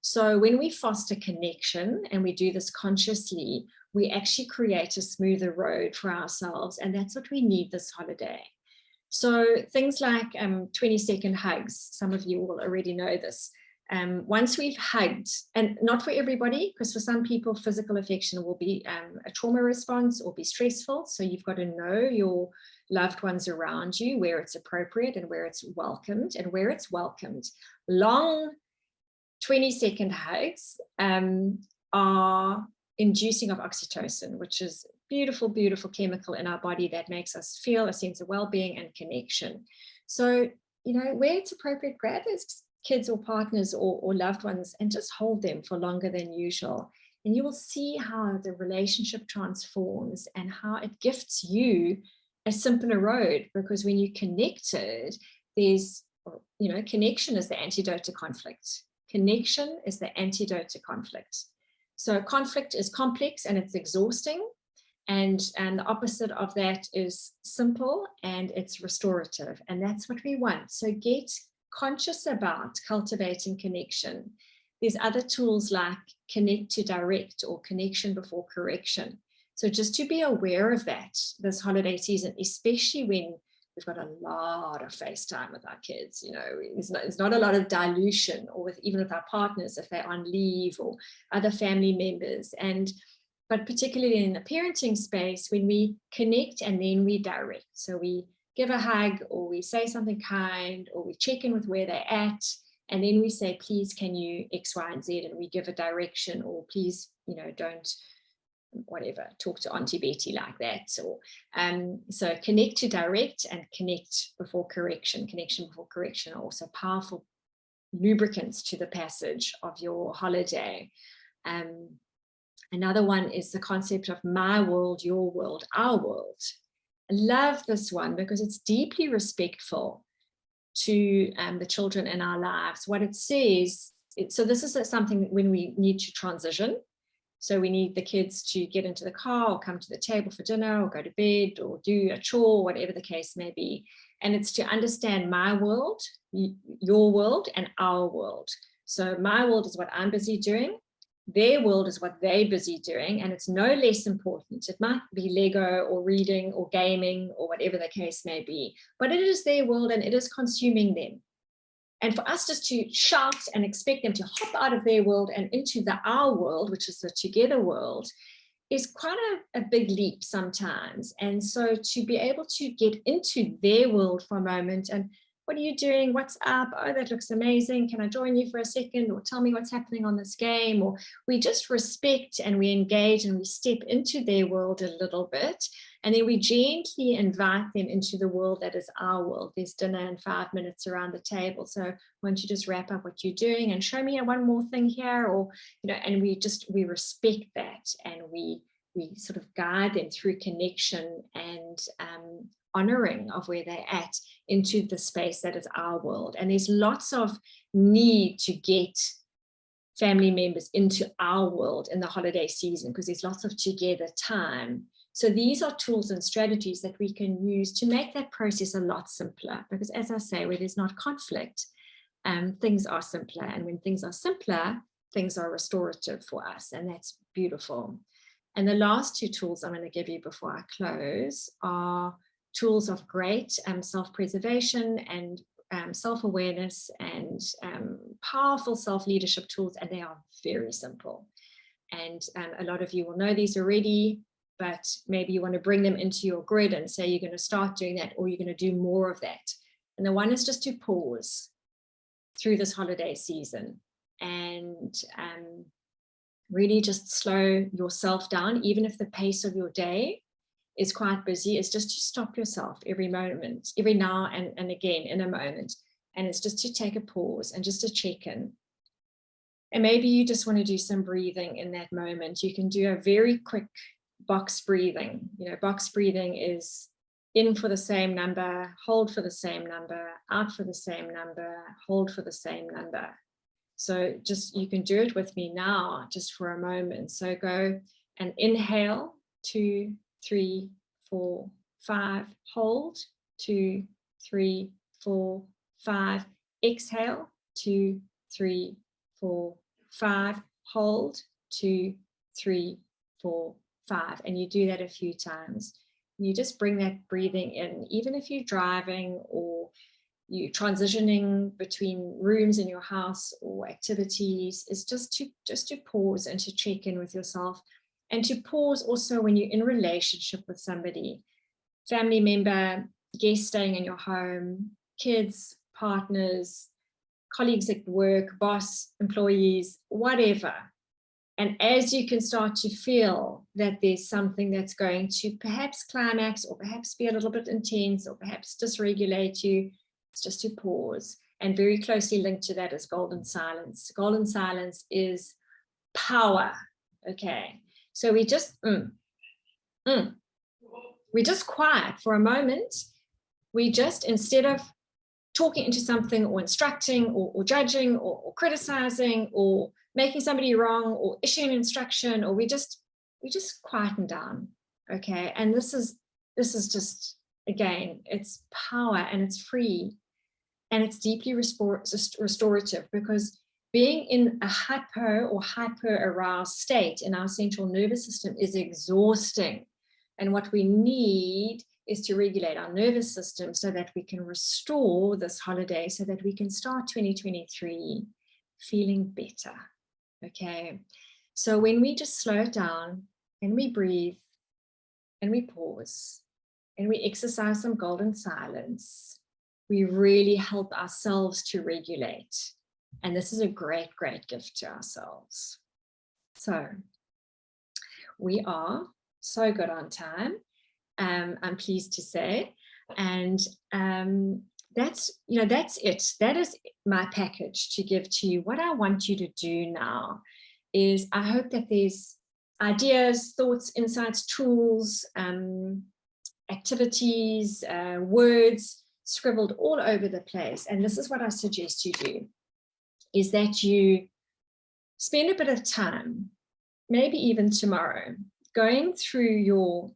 So when we foster connection and we do this consciously, we actually create a smoother road for ourselves. And that's what we need this holiday. So things like 20-second hugs, some of you will already know this. Once we've hugged, and not for everybody, because for some people, physical affection will be a trauma response or be stressful. So you've got to know your loved ones around you, where it's appropriate and where it's welcomed, and where it's welcomed. Long 20-second hugs are inducing of oxytocin, which is beautiful, beautiful chemical in our body that makes us feel a sense of well-being and connection. So, you know, where it's appropriate, grab those kids or partners or loved ones and just hold them for longer than usual. And you will see how the relationship transforms and how it gifts you a simpler road, because when you're connected, there's, you know, connection is the antidote to conflict. Connection is the antidote to conflict. So conflict is complex and it's exhausting. And the opposite of that is simple and it's restorative. And that's what we want. So get conscious about cultivating connection. There's other tools like connect to direct or connection before correction. So just to be aware of that this holiday season, especially when we've got a lot of FaceTime with our kids, you know, there's not a lot of dilution, or even with our partners if they're on leave or other family members. But particularly in the parenting space, when we connect and then we direct. So we give a hug, or we say something kind, or we check in with where they're at. And then we say, please, can you X, Y, and Z? And we give a direction, or please, don't, whatever, talk to Auntie Betty like that. Or so connect to direct and connect before correction. Connection before correction are also powerful lubricants to the passage of your holiday. Another one is the concept of my world, your world, our world. I love this one because it's deeply respectful to the children in our lives. What it says, so this is something when we need to transition. So we need the kids to get into the car or come to the table for dinner or go to bed or do a chore, whatever the case may be. And it's to understand my world, your world, and our world. So my world is what I'm busy doing. Their world is what they're busy doing, and it's no less important. It might be Lego or reading or gaming or whatever the case may be, but it is their world and it is consuming them. And for us just to shout and expect them to hop out of their world and into our world, which is the together world, is quite a big leap sometimes. And so to be able to get into their world for a moment and, what are you doing? What's up? Oh, that looks amazing. Can I join you for a second? Or tell me what's happening on this game? Or we just respect and we engage and we step into their world a little bit. And then we gently invite them into the world that is our world. There's dinner in 5 minutes around the table. So why don't you just wrap up what you're doing and show me one more thing here? Or, and we respect that, and we sort of guide them through connection and honoring of where they're at into the space that is our world. And there's lots of need to get family members into our world in the holiday season because there's lots of together time. So these are tools and strategies that we can use to make that process a lot simpler, because as I say, where there's not conflict, things are simpler. And when things are simpler, things are restorative for us. And that's beautiful. And the last two tools I'm going to give you before I close are tools of great self-preservation and self-awareness and powerful self-leadership tools, and they are very simple. And a lot of you will know these already, but maybe you want to bring them into your grid and say you're going to start doing that, or you're going to do more of that. And the one is just to pause through this holiday season and really just slow yourself down, even if the pace of your day is quite busy. It's just to stop yourself every moment, every now and again in a moment. And it's just to take a pause and just to check in. And maybe you just want to do some breathing in that moment. You can do a very quick box breathing. Box breathing is in for the same number, hold for the same number, out for the same number, hold for the same number. So just, you can do it with me now, just for a moment. So go and inhale, 2, 3, 4, 5, hold, 2, 3, 4, 5, exhale, 2, 3, 4, 5, hold, 2, 3, 4, 5. And you do that a few times. You just bring that breathing in, even if you're driving or you transitioning between rooms in your house or activities, is just to pause and to check in with yourself. And to pause also when you're in relationship with somebody, family member, guest staying in your home, kids, partners, colleagues at work, boss, employees, whatever. And as you can start to feel that there's something that's going to perhaps climax or perhaps be a little bit intense or perhaps dysregulate you, it's just to pause. And very closely linked to that is golden silence. Golden silence is power. Okay. So we just quiet for a moment. We just, instead of talking into something or instructing or judging or criticizing or making somebody wrong or issuing an instruction, or we just quieten down. Okay. And this is just, again, it's power and it's free and it's deeply restorative, because being in a hyper aroused state in our central nervous system is exhausting. And what we need is to regulate our nervous system so that we can restore this holiday, so that we can start 2023 feeling better. Okay. So when we just slow it down and we breathe and we pause and we exercise some golden silence, we really help ourselves to regulate. And this is a great, great gift to ourselves. So we are so good on time, I'm pleased to say. And that's it. That is my package to give to you. What I want you to do now is, I hope that there's ideas, thoughts, insights, tools, activities, words scribbled all over the place. And this is what I suggest you do, is that you spend a bit of time, maybe even tomorrow, going through your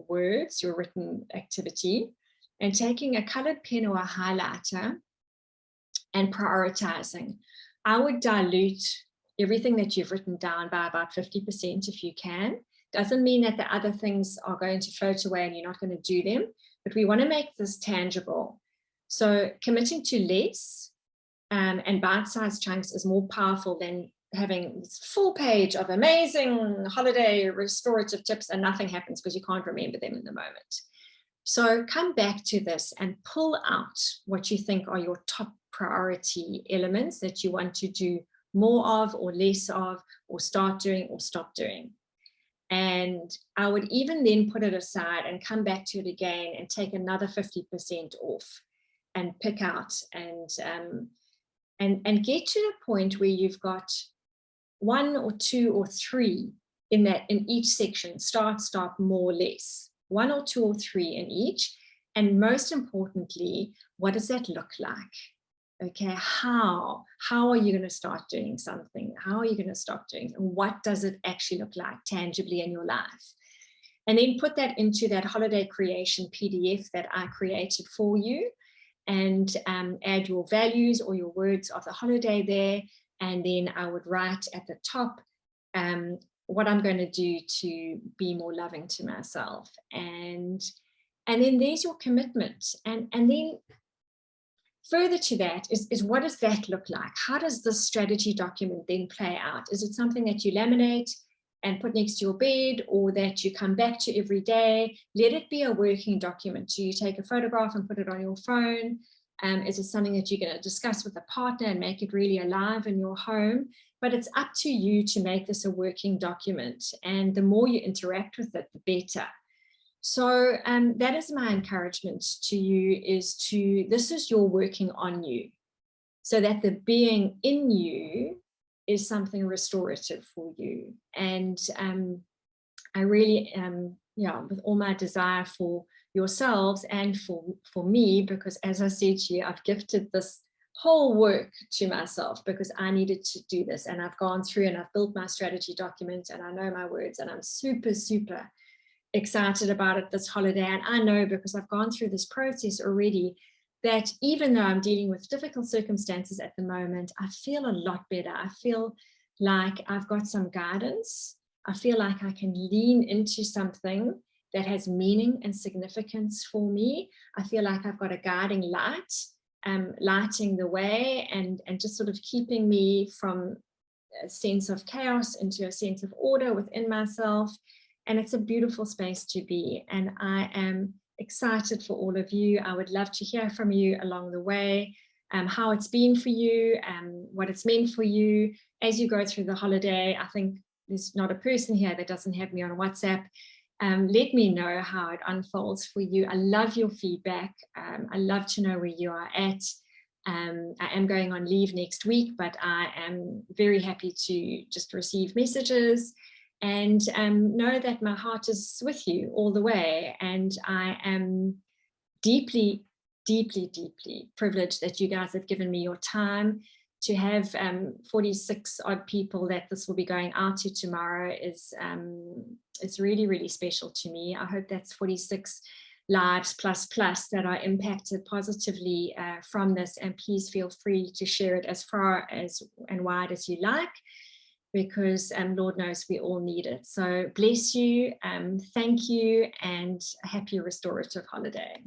words, your written activity, and taking a colored pen or a highlighter and prioritizing. I would dilute everything that you've written down by about 50% if you can. Doesn't mean that the other things are going to float away and you're not going to do them, but we want to make this tangible. So committing to less and bite-sized chunks is more powerful than having this full page of amazing holiday restorative tips and nothing happens because you can't remember them in the moment. So come back to this and pull out what you think are your top priority elements that you want to do more of or less of, or start doing or stop doing. And I would even then put it aside and come back to it again and take another 50% off and pick out and get to the point where you've got 1 or 2 or 3 in each section, start, stop, more, less. 1 or 2 or 3 in each. And most importantly, what does that look like? Okay, how are you going to start doing something? How are you going to stop doing it? And what does it actually look like tangibly in your life? And then put that into that holiday creation PDF that I created for you, and add your values or your words of the holiday there. And then I would write at the top what I'm going to do to be more loving to myself. And then there's your commitment. And then further to that is what does that look like? How does this strategy document then play out? Is it something that you laminate and put next to your bed, or that you come back to every day? Let it be a working document. Do you take a photograph and put it on your phone? Is it something that you're going to discuss with a partner and make it really alive in your home? But it's up to you to make this a working document. And the more you interact with it, the better. So that is my encouragement to you, this is your working on you, so that the being in you is something restorative for you. And I really, with all my desire for yourselves and for me, because as I said to you, I've gifted this whole work to myself because I needed to do this. And I've gone through and I've built my strategy document and I know my words, and I'm super, super excited about it this holiday. And I know, because I've gone through this process already, that even though I'm dealing with difficult circumstances at the moment, I feel a lot better. I feel like I've got some guidance. I feel like I can lean into something that has meaning and significance for me. I feel like I've got a guiding light, lighting the way and just sort of keeping me from a sense of chaos into a sense of order within myself. And it's a beautiful space to be. And I am excited for all of you. I would love to hear from you along the way, how it's been for you, what it's meant for you as you go through the holiday. I think there's not a person here that doesn't have me on WhatsApp. Let me know how it unfolds for you. I love your feedback. I love to know where you are at. I am going on leave next week, but I am very happy to just receive messages and know that my heart is with you all the way. And I am deeply, deeply, deeply privileged that you guys have given me your time. To have 46 odd people that this will be going out to tomorrow is really, really special to me. I hope that's 46 lives plus that are impacted positively from this. And please feel free to share it as far as and wide as you like, because Lord knows we all need it. So bless you, thank you, and a happy restorative holiday.